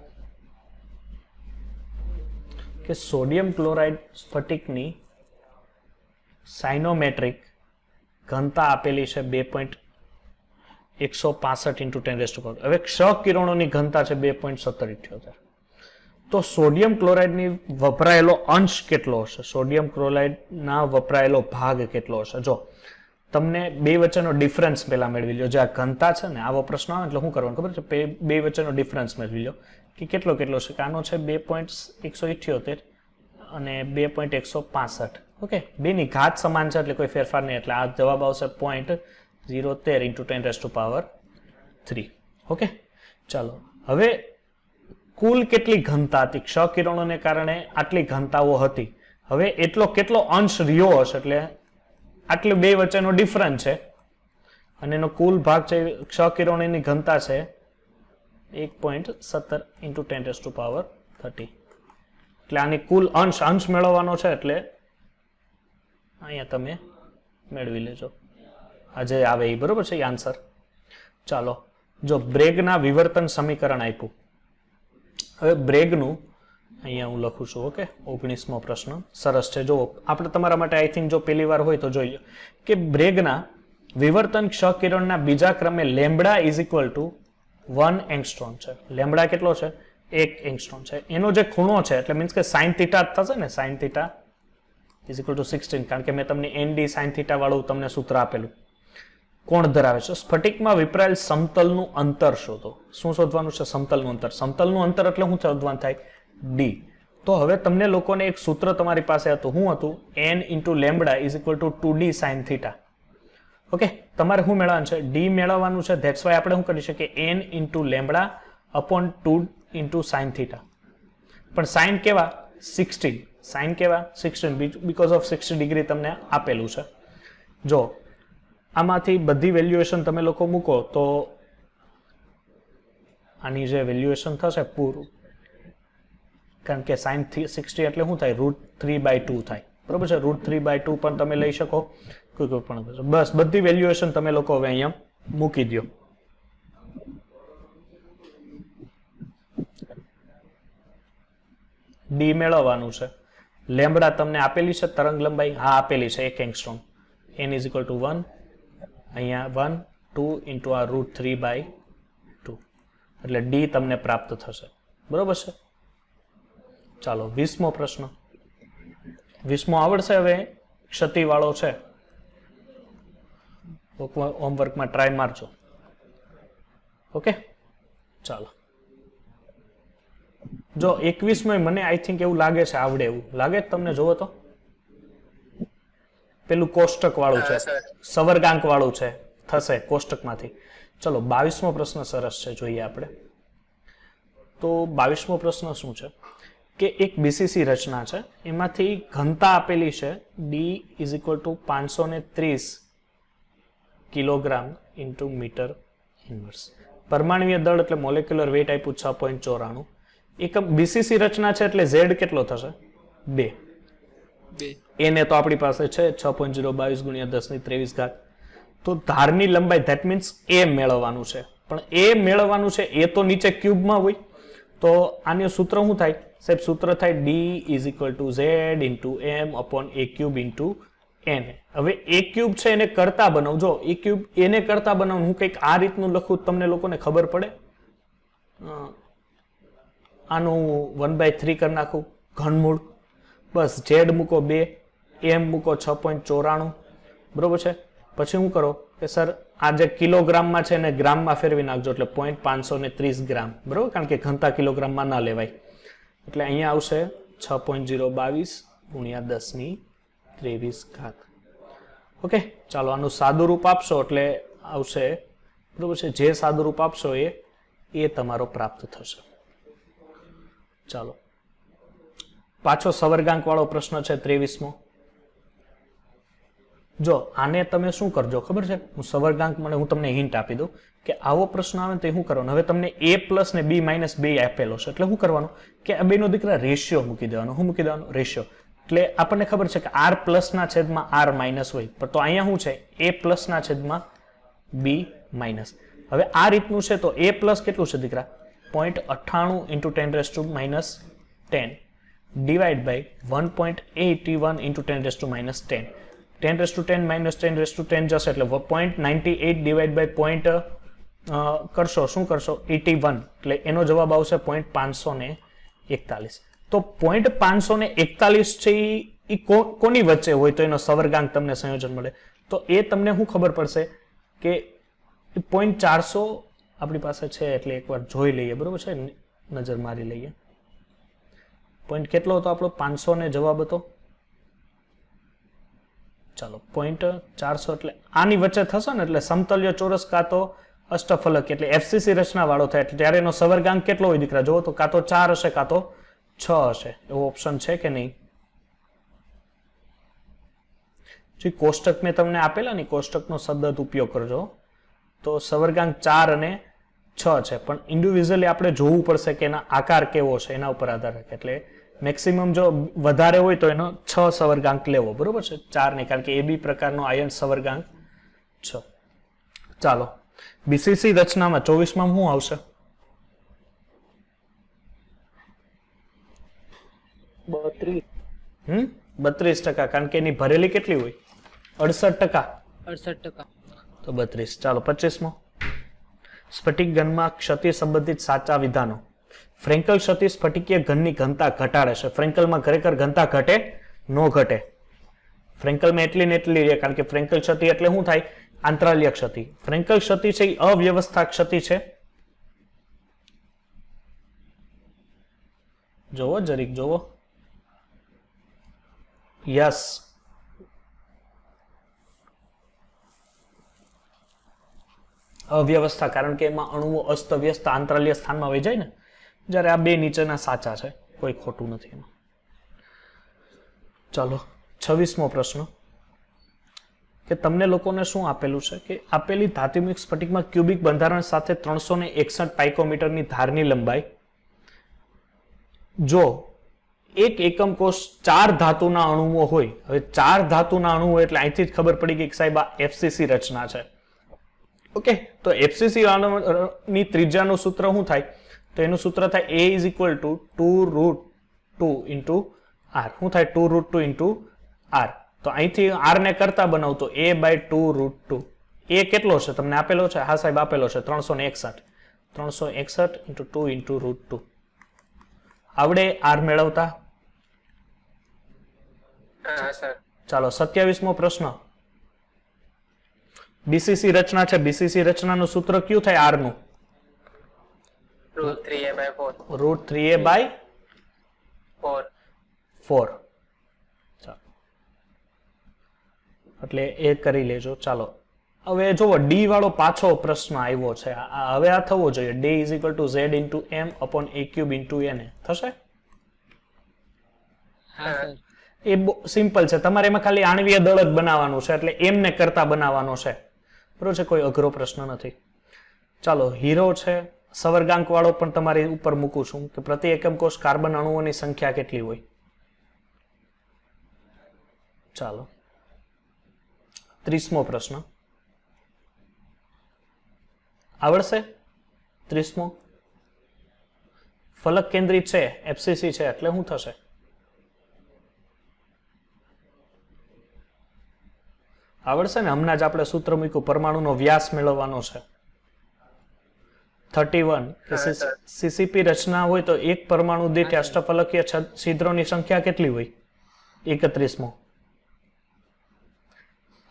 કે સોડિયમ ક્લોરાઇડ સ્ફટિકની સાયનોમેટ્રિક ઘનતા આપેલી છે 2.165 × 10⁻. હવે ક્ષ કિરણોની ઘનતા છે 2.1778. તો સોડિયમ ક્લોરાઇડની વપરાયેલો અંશ કેટલો હશે? સોડિયમ ક્લોરાઇડના વપરાયેલો ભાગ કેટલો હશે? જો તમને બે વચ્ચેનો ડિફરન્સ પહેલા મેળવી લો. જે આ ઘનતા છે ને, આવો પ્રશ્ન આવે એટલે શું કરવાનું ખબર છે? બે વચ્ચેનો ડિફરન્સ મેળવી લો કે કેટલો છે. કે આનો છે 2.178 અને 2.165. ઓકે, બેની ઘાત સમાન છે એટલે કોઈ ફેરફાર નહીં. એટલે આ જવાબ આવશે 0.013 × 10⁻3. ઓકે, ચાલો, હવે કુલ કેટલી ઘનતા હતી? ક્ષ કિરણોને કારણે આટલી ઘનતાઓ હતી. હવે કેટલો અંશ રહ્યો હશે? એટલે આટલું બે વચ્ચેનો ડિફરન્સ છે અને એનો કુલ ભાગ છે ક્ષ કિરણોની ઘનતા છે 1.17 × 10⁻30. એટલે આની કુલ અંશ મેળવવાનો છે એટલે અહીંયા તમે મેળવી લેજો. આજે આવે એ બરોબર છે આન્સર. ચાલો, જો બ્રેગના વિવર્તન સમીકરણ આપ્યું. હવે બ્રેગનું અહીંયા હું લખું છું. ઓકે, 19મો પ્રશ્ન સરસ છે. જો આપણે તમારા માટે આઈ થિંક જો પહેલી વાર હોય તો જોઈએ કે બ્રેગના વિવર્તન ક્ષ કિરણના બીજા ક્રમે lambda is equal two 1 angstrom છે. લેમ્બડા કેટલો છે? 1 એંગસ્ટ્રોમ છે. એનો જે ખૂણો છે એટલે મીન્સ કે સાઇન થીટા થશે ને. Sine theta is equal two 16, કારણ કે મેં તમને ND સાઇન થીટા વાળું તમને સૂત્ર આપેલું. કોણ ધરાવે છે? સ્ફટિકમાં વિપરાયેલ સમતલનું અંતર શોધો. શું શોધવાનું છે? સમતલનું અંતર. સમતલનું અંતર એટલે શું શોધવાનું થાય? ડી. તો હવે તમને લોકોને એક સૂત્ર તમારી પાસે હતું. શું હતું? n × lambda is equal two 2D sine theta. Okay, તમારે શું મેળવવાનું છે? ડી મેળવવાનું છે. ધેટ્સ વાય આપણે શું કરી શકીએ? n × lambda upon 2 × sine theta. પણ સાઇન કેવા? 16. સાઇન કેવા? 16 બીકોઝ ઓફ 60 ડિગ્રી તમને આપેલું છે. જો આમાંથી બધી વેલ્યુએશન તમે લોકો મૂકો તો આની જે વેલ્યુએશન થશે પૂરું, કારણ કે સાઇન 60 એટલે શું થાય? √3/2 થાય. બરોબર છે? √3/2 પણ તમે લઈ શકો કોઈ પણ. બસ બધી વેલ્યુએશન તમે લોકો હવે અહીંયા મૂકી દો. ડી મેળવવાનું છે. લેમ્બડા તમને આપેલી છે તરંગ લંબાઈ? હા, આપેલી છે 1 angstrom. n is equal two 1, અહીંયા 1 2 × આ √3/2 એટલે ડી તમને પ્રાપ્ત થશે. બરોબર છે? ચાલો, 20મો પ્રશ્ન. 20મો આવડશે હવે? ક્ષતિવાળો છે. હોમવર્કમાં ટ્રાય મારજો. ઓકે, ચાલો. જો 21મો મને આઈ થિંક એવું લાગે છે આવડે એવું લાગે તમને. જોવો તો પેલું કોષ્ટક વાળું છે, સવર્ગાંક વાળું છે, થશે કોષ્ટકમાંથી. ચલો, 22મો પ્રશ્ન સરસ છે, જોઈએ આપણે. તો 22મો પ્રશ્ન શું છે કે એક બીસીસી રચના છે, એમાંથી ઘનતા આપેલી છે D is equal to 530 kilogram into metre inverse. પરમાણ્વીય દળ એટલે મોલેક્યુલર વેટ આપ્યું 6.94. એકમ બીસીસી રચના છે એટલે ઝેડ કેટલો થશે 2. 2. એને તો આપણી પાસે છે 6.022 ગુણ્યા 10⁻23. તો ધારની લંબાઈ ધેટ મીન્સ એ મેળવવાનું છે, પણ એ મેળવવાનું છે એ તો નીચે ક્યુબમાં હોય. તો આનું સૂત્ર શું થાય સાહેબ? સૂત્ર થાય D = Z × M / A³ × N. હવે A³ છે એને કરતા બનાવજો. A³ એને કરતા બનાવું હું કંઈક આ રીતનું લખું, તમને લોકોને ખબર પડે. આનું 1/3 કરી નાખું ઘનમૂળ. બસ Z મૂકો 2, M મૂકો 6.94. બરોબર છે. પછી શું કરો કે સર આ જે કિલોગ્રામમાં છે એને ગ્રામમાં ફેરવી નાખજો એટલે 0.530 ગ્રામ. બરોબર, કારણ કે ઘનતા કિલોગ્રામમાં ના લેવાય. એટલે અહીંયા આવશે 6.022 ગુણ્યા 10⁻23. ઓકે, ચાલો આનું સાદું રૂપ આપશો એટલે આવશે. બરોબર છે. જે સાદું રૂપ આપશો એ તમારો પ્રાપ્ત થશે. ચાલો પાછો સવર્ગાંક વાળો પ્રશ્ન છે 23મો. જો આને તમે શું કરજો ખબર છે? હું સવર્ગાંક મને હું તમને હિન્ટ આપી દઉં કે આવો પ્રશ્ન આવે તો શું કરવાનું. હવે તમને A+ ને B- 2 આપેલો છે એટલે શું કરવાનું કે આ બેનો દીકરા રેશિયો મૂકી દેવાનો. શું મૂકી દેવાનો? રેશિયો. એટલે આપણને ખબર છે કે R+ ના છેદમાં R- હોય, પણ તો અહીંયા શું છે A+ ના છેદમાં B-. હવે આ રીતનું છે તો A+ કેટલું છે દીકરા? 0.98 × 10⁻10 ડિવાઈડ બાય 1.81 × 10⁻10. 10⁻10 - 10⁻10 જશે એટલે 0.98 ડિવાઈડ બાય કરશો શું કરશો 81 એટલે એનો જવાબ આવશે 0.541. તો 0.541 છે એ કોની વચ્ચે હોય તો એનો સવર્ગાંક તમને સંયોજન મળે. તો એ તમને શું ખબર પડશે કે 0.400 આપણી પાસે છે એટલે એકવાર જોઈ લઈએ. બરોબર છે, નજર મારી લઈએ. પોઈન્ટ કેટલો હતો આપણો? 500 ને જવાબ હતો. ચાલો 0.400 એટલે આની વચ્ચે થશે ને એટલે સમતલ્ય ચોરસ કાં તો અષ્ટફલક એટલે FCC રચના વાળો થાય એટલે ત્યારે એનો સવર્ગાંક કેટલો હોય દીકરા? જુઓ તો કાં તો 4 હશે કાં તો 6 હશે. એવો ઓપ્શન છે કે નહીં? જે કોષ્ટક મેં તમને આપેલા ને કોષ્ટકનો સતત ઉપયોગ કરજો. તો સવર્ગાંક 4 અને 6 છે, પણ ઇન્ડિવિજ્યુઅલી આપણે જોવું પડશે કે એના આકાર કેવો છે એના ઉપર આધાર રાખે. એટલે મેક્સિમમ જો વધારે હોય તો એનો 6 સવર્ગાંક લેવો. બરોબર છે, 4 નહીં, કારણ કે AB પ્રકારનો આયન સવર્ગાંક 6. ચાલો બીસીસી રચનામાં 24માં શું આવશે? 32%, કારણ કે એની ભરેલી કેટલી હોય? 68%. 68%. તો 32. ચાલો 25મો. સ્ફટિક ઘનમાં ક્ષતિ સંબંધિત સાચા વિધાનો. ફ્રેન્કલ ક્ષતિ સ્ફટિકીય ઘનની ઘનતા ઘટાડે છે. ફ્રેન્કલમાં ખરેખર ઘનતા ઘટે નો ઘટે? ફ્રેન્કલમાં એટલી ને એટલી રહે, કારણ કે ફ્રેન્કલ ક્ષતિ એટલે શું થાય? આંતરાલ્ય ક્ષતિ. ફ્રેન્કલ ક્ષતિ છે એ અવ્યવસ્થા ક્ષતિ છે. જોવો જરીક જોવો. યસ, અવ્યવસ્થા, કારણ કે એમાં અણુઓ અસ્તવ્યસ્ત આંતરાલ્ય સ્થાનમાં વહી જાય ને. જ્યારે આ બે નીચેના સાચા છે, કોઈ ખોટું નથી એમાં. ચાલો 26મો પ્રશ્ન કે તમને લોકોને શું આપેલું છે કે આપેલી ધાતુમિક સ્ફટિકમાં ક્યુબિક બંધારણ સાથે 361 પાઇકોમીટરની ધારની લંબાઈ. જો એક એકમ કોષ 4 ધાતુના અણુઓ હોય, હવે 4 ધાતુના અણુઓ એટલે અહીંથી જ ખબર પડી ગઈ કે સાહેબ આ FCC રચના છે. ઓકે, તો FCC ની ત્રિજ્યાનું સૂત્ર શું થાય? તો એનું સૂત્ર થાય A = 2√2 × R. શું થાય? 2√2 × R. તો અહીંથી R ને કરતા બનાવતો A/2√2. એ કેટલો છે તમને આપેલો છે? હા સાહેબ આપેલો છે 361. 361 × 2 × √2. આવડે R મેળવતા? હા સર. ચાલો 27મો પ્રશ્ન. બીસીસી રચના છે. બીસીસી રચનાનું સૂત્ર કયું થાય R નું? √3a/4. √3a/4. એટલે એ કરી લેજો. ચાલો હવે જુઓ D વાળો પાછો પ્રશ્ન આવ્યો છે. હવે આ થવો જોઈએ. D = Z × M / A³ × N થશે? હા સર. એ સિમ્પલ છે. તમારે એમાં ખાલી આણ્વીય દળ જ બનાવવાનું છે એટલે M ને કરતા બનાવવાનો છે. બરોબર છે, કોઈ અઘરો પ્રશ્ન નથી. ચાલો, હીરો છે સવર્ગાંક વાળો પણ તમારી ઉપર મૂકું છું કે પ્રતિ એકમ કોષ કાર્બન અણુઓની સંખ્યા કેટલી હોય. ચાલો, 30મો પ્રશ્ન આવડશે. 30મો ફલક કેન્દ્રિત છે, એફસીસી છે એટલે શું થશે? આવડશે ને? હમણાં જ આપણે સૂત્ર મૂક્યું, પરમાણુનો વ્યાસ મેળવવાનો છે 31 કે સીસીપી રચના હોય તો એક પરમાણુ દીઠ અષ્ટફલકીય છિદ્રોની સંખ્યા કેટલી હોય? 31મો.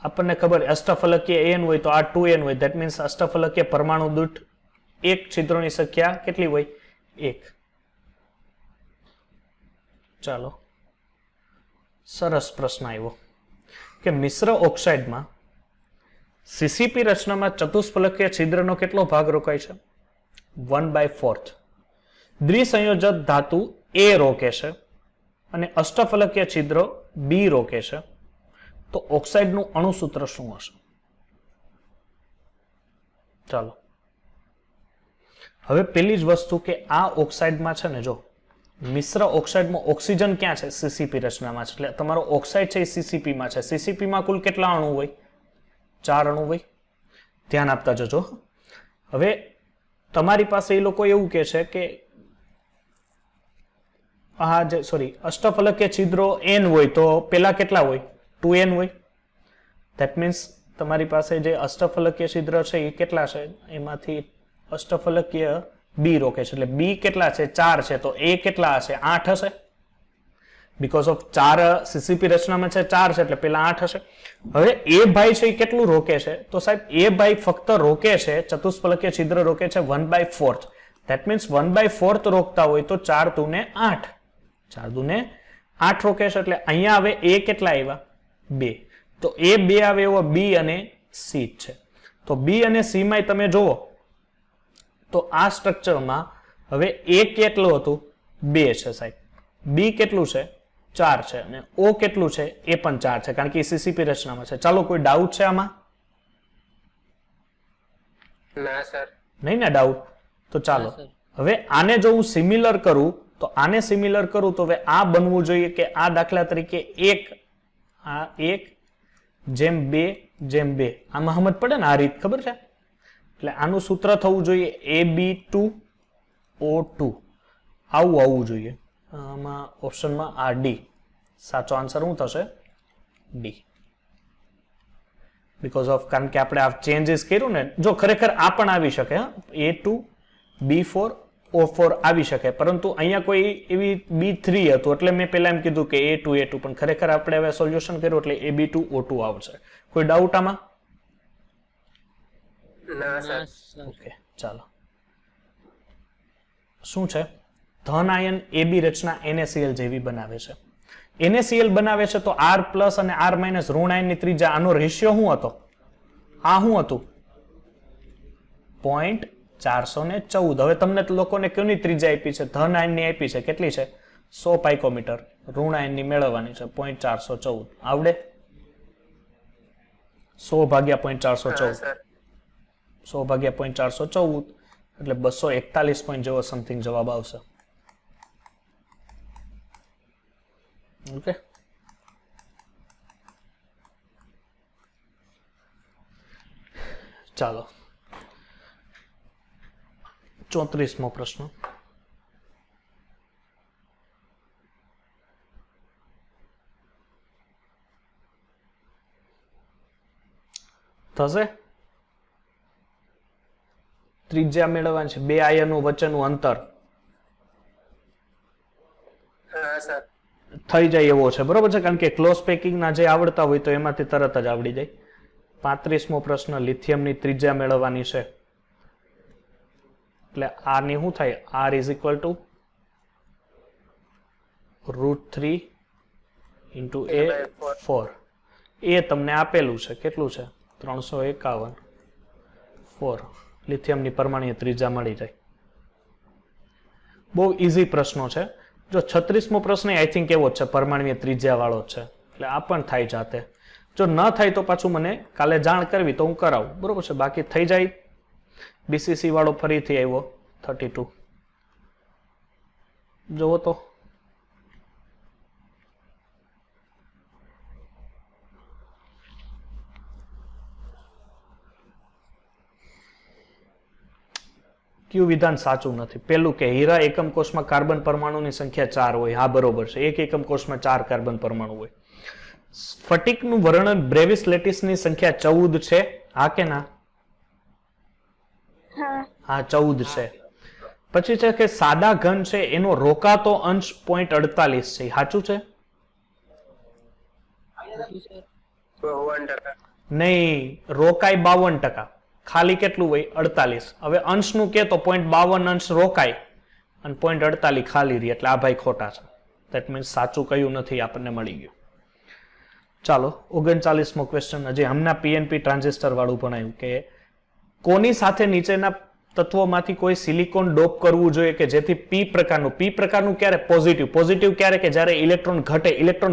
આપણને ખબર અષ્ટફલકીય n હોય તો આ 2n હોય, ધેટ મીન્સ અષ્ટફલકીય પરમાણુ દીઠ એક છિદ્રોની સંખ્યા કેટલી હોય? 1. ચાલો, સરસ પ્રશ્ન આવ્યો કે મિશ્ર ઓક્સાઇડમાં સીસીપી રચનામાં ચતુષ્ફલકીય છિદ્રનો કેટલો ભાગ રોકાય છે? 1/4. દ્વિસંયોજક ધાતુ A રોકે છે અને અષ્ટફલકીય છિદ્રો B રોકે છે, તો ઓક્સાઇડનું અણુસૂત્ર શું હશે? ચાલો, હવે પેલી જ વસ્તુ કે આ ઓક્સાઇડમાં છે ને, જો મિશ્ર ઓક્સાઇડમાં ઓક્સિજન ક્યાં છે? સીસીપી રચનામાં છે. એટલે તમારો ઓક્સાઇડ છે એ સીસીપીમાં છે. સીસીપીમાં કુલ કેટલા અણુ હોય? 4 અણુ હોય. ધ્યાન આપતા જજો. હવે તમારી પાસે એ લોકો એવું કહે છે કે અષ્ટફલકીય છિદ્રો n હોય તો પેલા કેટલા હોય? 2n હોય. ધેટ મીન્સ તમારી પાસે જે અષ્ટફલકીય છિદ્ર છે એ કેટલા છે? એમાંથી અષ્ટફલકીય B રોકે છે, એટલે B કેટલા છે? 4 છે, તો A કેટલા હશે? 8 હશે. બીકોઝ ઓફ 4 સીસીપી રચનામાં છે 4 છે એટલે પેલા 8 હશે. હવે A ભાઈ છે એ કેટલું રોકે છે? તો સાહેબ A ભાઈ ફક્ત રોકે છે, ચતુષ્ફલકીય છિદ્ર રોકે છે 1/4. ધેટ મીન્સ 1/4 રોકતા હોય તો 4 દુને 8. 4 દુને 8 રોકે છે, એટલે અહીંયા હવે A કેટલા આવ્યા? 2. તો A 2 આવે એવો B અને C છે. તો B અને C માં તમે જુઓ તો આ સ્ટ્રક્ચરમાં હવે A કેટલું હતું? 2 છે સાહેબ. B કેટલું છે? 4 છે. અને O કેટલું છે? એ પણ 4 છે, કારણ કે સીસીપી રચનામાં છે. ચાલો, કોઈ ડાઉટ છે આમાં? ના સર. નહીં ને ડાઉટ? તો ચાલો, ના, હવે આને જો હું સિમિલર કરું તો આને સિમિલર કરું તો હવે આ બનવું જોઈએ કે આ દાખલા તરીકે 1:2 આમાં સમજ પડે ને? આ રીત ખબર છે? એટલે આનું સૂત્ર થવું જોઈએ Ab2O2. આવું આવવું જોઈએ. આમાં ઓપ્શનમાં આ ડી. સાચો આન્સર શું થશે? ડી. બીકોઝ ઓફ, કારણ કે આપણે આ ચેન્જીસ કર્યું ને, જો ખરેખર આ પણ આવી શકે, A2 B4 O4 આવી શકે, પરંતુ અહીંયા કોઈ એવી B3 હતું એટલે મેં પહેલા એમ કીધું કે A2 પણ ખરેખર આપણે હવે સોલ્યુશન કર્યું એટલે Ab2O2 આવશે. કોઈ ડાઉટ આમાં? ના સર. ઓકે, ચાલો. શું છે? ધન આયન AB રચના NaCl જેવી બનાવે છે. NaCl બનાવે છે તો R પ્લસ અને R માઇનસ ઋણ આયનની ત્રિજ્યા, આનો રેશિયો શું હતો? આ શું હતું? 0.414. હવે તમને લોકોને કેની ત્રિજ્યા આપી છે? ધન આયનની આપી છે. કેટલી છે? 100 પાઇકોમીટર. ઋણ આયનની મેળવવાની છે 0.414. આવડે? 100 ભાગ્યા 0.414. 100 ભાગ્યા 0.414 એટલે 241 પોઈન્ટ જેવો સમથિંગ જવાબ આવશે. ઓકે, ચાલો, 34મો પ્રશ્ન. થશે? ત્રિજ્યા મેળવવાની છે, બે આયનો વચ્ચેનું અંતર હા સર. થઈ જાય એવો છે, બરોબર છે? કારણ કે ક્લોઝ પેકિંગના જે આવડતા હોય તો એમાંથી તરત જ આવડી જાય. 35મો પ્રશ્ન, લિથિયમની ત્રિજ્યા મેળવવાની છે. એટલે આની શું થાય? R = √3 × A4. એ તમને આપેલું છે, કેટલું છે? 351. 4 લિથિયમની પરમાણ્વીય ત્રિજ્યા મળી જાય. બહુ ઇઝી પ્રશ્નો છે. જો 36મો પ્રશ્ન આઈ થિંક એવો જ છે, પરમાણ્વીય ત્રિજ્યા વાળો જ છે, એટલે આ પણ થાય જાતે. જો ન થાય તો પાછું મને કાલે જાણ કરવી તો હું કરાવું, બરોબર છે. બાકી થઈ જાય. બીસીસી વાળો ફરીથી આવ્યો 32 જોવો તો કયું વિધાન સાચું નથી? પેલું કે હીરા એકમ કોષમાં કાર્બન પરમાણુની સંખ્યા 4 હોય. હા બરોબર છે, એક એકમ કોષમાં 4 કાર્બન પરમાણુ હોય. સ્ફટિકનું વર્ણન બ્રેવિસ લેટિસની સંખ્યા 14 છે. હા કે ના? હા 14 છે. પછી છે કે સાદા ઘન છે એનો રોકાતો અંશ 0.48 છે. સાચું છે? 52%. નહીં, રોકાય 52%. ખાલી કેટલું હોય? 48. હવે અંશનું કે તો 0.52 અંશ રોકાય અને 0.48 ખાલી રહી, એટલે આ ભાઈ ખોટા છે. દેટ મીન્સ સાચું કયું નથી આપણને મળી ગયું. ચાલો 39મો ક્વેશ્ચન. હજી હમણાં પીએનપી ટ્રાન્ઝિસ્ટર વાળું ભણાયું કે કોની સાથે નીચેના તત્વોમાંથી કોઈ સિલિકોન ડોપ કરવું જોઈએ કે જેથી પી પ્રકારનું ક્યારે પોઝિટિવ ક્યારે કે જ્યારે ઇલેક્ટ્રોન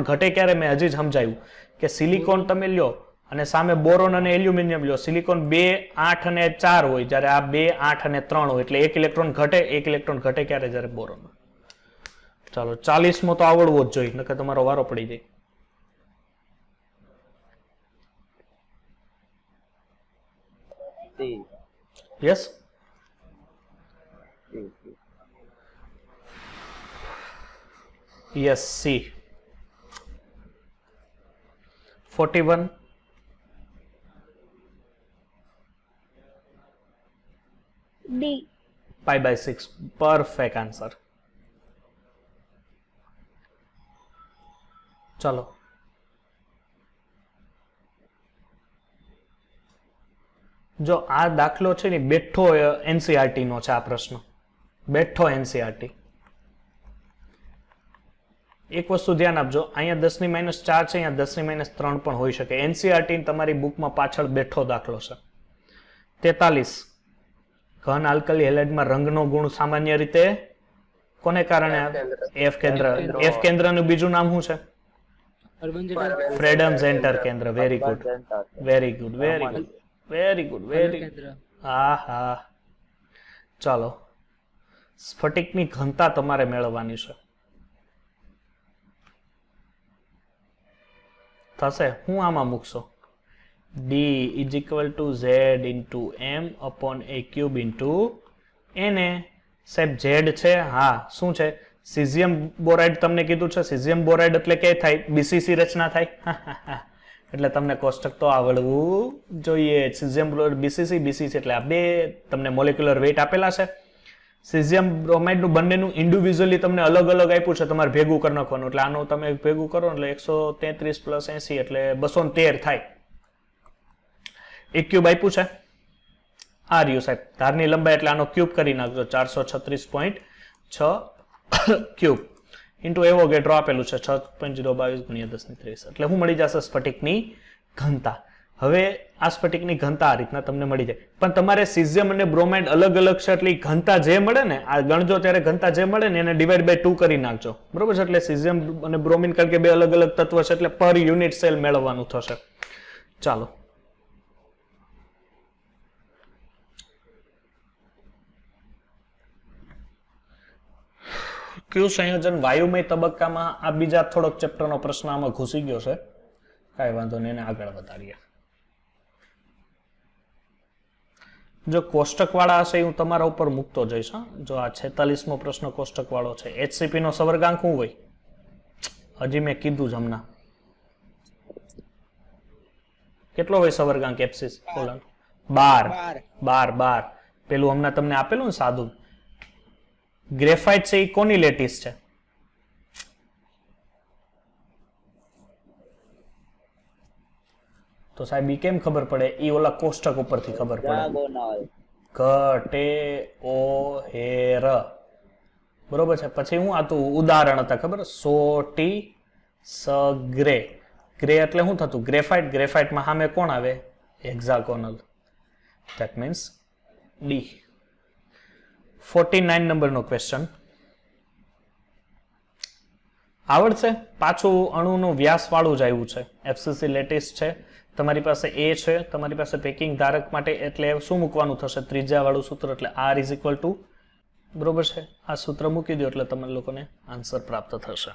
ઘટે ક્યારે મેં હજી જ સમજાયું કે સિલિકોન તમે લ્યો અને સામે બોરોન અને એલ્યુમિનિયમ લ્યો. સિલિકોન 2, 8 અને 4 હોય, જ્યારે આ 2, 8 અને 3 હોય, એટલે એક ઇલેક્ટ્રોન ઘટે ક્યારે? જ્યારે બોરોન. ચાલો 40મો તો આવડવો જ જોઈએ, નકર તમારો વારો પડી જાય. Yes, yes C. 41 D. π/6 perfect answer. ચલો જો આ દાખલો છે ને બેઠો એનસીઆરટી નો છે. આ પ્રશ્ન બેઠો એનસીઆરટી. એક વસ્તુ ધ્યાન આપજો, અહીંયા 10⁻⁴ છે, અહીંયા 10⁻³ પણ હોઈ શકે. એનસીઆરટી તમારી બુકમાં પાછળ બેઠો દાખલો છે. 43 ઘન આલ્કલી હેલાઇડમાં રંગનો ગુણ સામાન્ય રીતે કોને કારણે? એફ કેન્દ્ર. એફ કેન્દ્રનું બીજું નામ શું છે? ફ્રેડમ સેન્ટર કેન્દ્ર. Very good, very good, very good, very good, very good. હા હા. ચાલો સ્ફટિકની ઘનતા તમારે મેળવવાની છે. થશે હું આમાં મૂકશો D is equal to Z into M upon A cube into Na. સાહેબ Z છે. હા શું છે? સિઝિયમ બોરાઇડ તમને કીધું છે. સિઝિયમ બોરાઇડ એટલે કે થાય બીસીસી રચના થાય. એટલે તમને કોષ્ટક તો આવડવું જોઈએ. સિઝિયમ બીસીસી એટલે આ બે તમને મોલેક્યુલર વેઇટ આપેલા છે. સિઝિયમ બ્રોમાઇડનું બંનેનું ઇન્ડિવિજ્યુઅલી તમને અલગ અલગ આપ્યું છે, તમારે ભેગું કરી નાખવાનું. એટલે આનું તમે ભેગું કરો એટલે 133 + 80 એટલે 213 થાય. એક ક્યુબ આપ્યું છે. આ રહ્યું સાહેબ ધારની લંબાઈ, એટલે આનો ક્યુબ કરી નાખજો. 436.6 ક્યુબ ઇન્ટુ એવોગેડ્રો આપેલું છે 6.022 × 10⁻³ એટલે શું મળી જશે? સ્ફટિકની ઘનતા. હવે આ સ્ફટિકની ઘનતા આ રીતના તમને મળી જાય. પણ તમારે સિઝિયમ અને બ્રોમાઇડ અલગ અલગ છે, એટલે ઘનતા જે મળે ને, આ ગણજો ત્યારે ઘનતા જે મળે ને એને /2 કરી નાખજો, બરોબર છે? એટલે સિઝિયમ અને બ્રોમિન કારણ કે બે અલગ અલગ તત્વ છે, એટલે પર યુનિટ સેલ મેળવવાનું થશે. ચાલો કયું સંયોજન વાયુમય તબક્કામાં? આ બીજા થોડોક ચેપ્ટરનો પ્રશ્ન આમાં ઘૂસી ગયો છે, કાંઈ વાંધો નહીં, એને આગળ વધારીએ. જો કોષ્ટક વાળા હશે હું તમારા ઉપર મૂકતો જઈશ. જો આ 46મો પ્રશ્ન કોષ્ટક વાળો છે. HCP નો સવર્ગાંક શું હોય? હજી મેં કીધું જ હમણાં. કેટલો હોય સવર્ગાંક? એપ્સિસ 12. પેલું હમણાં તમને આપેલું ને સાદું. ગ્રેફાઇટ છે એ કોની લેટિસ છે? તો સાહેબ ઈ કેમ ખબર પડે? ઈ ઓલા કોષ્ટક ઉપરથી ખબર પડે. ઘટેઓહેર, બરોબર છે. પછી હું આતું ઉદાહરણ હતા ખબર? સોટી સગ્રે. ગ્રે એટલે શું થતું? ગ્રેફાઇટ. ગ્રેફાઇટમાં સામે કોણ આવે? હેક્ઝાગોનલ. That means D. 49 નંબરનો ક્વેશ્ચન. આવડશે? પાછું અણુનો વ્યાસ વાળું જ આવ્યું છે. એફસીસી લેટિસ છે, તમારી પાસે એ છે, તમારી પાસે પેકિંગ ધારક માટે એટલે શું મૂકવાનું થશે? ત્રિજ્યા વાળું સૂત્ર, એટલે R = બરોબર છે. આ સૂત્ર મૂકી દો એટલે તમને લોકોને આન્સર પ્રાપ્ત થશે.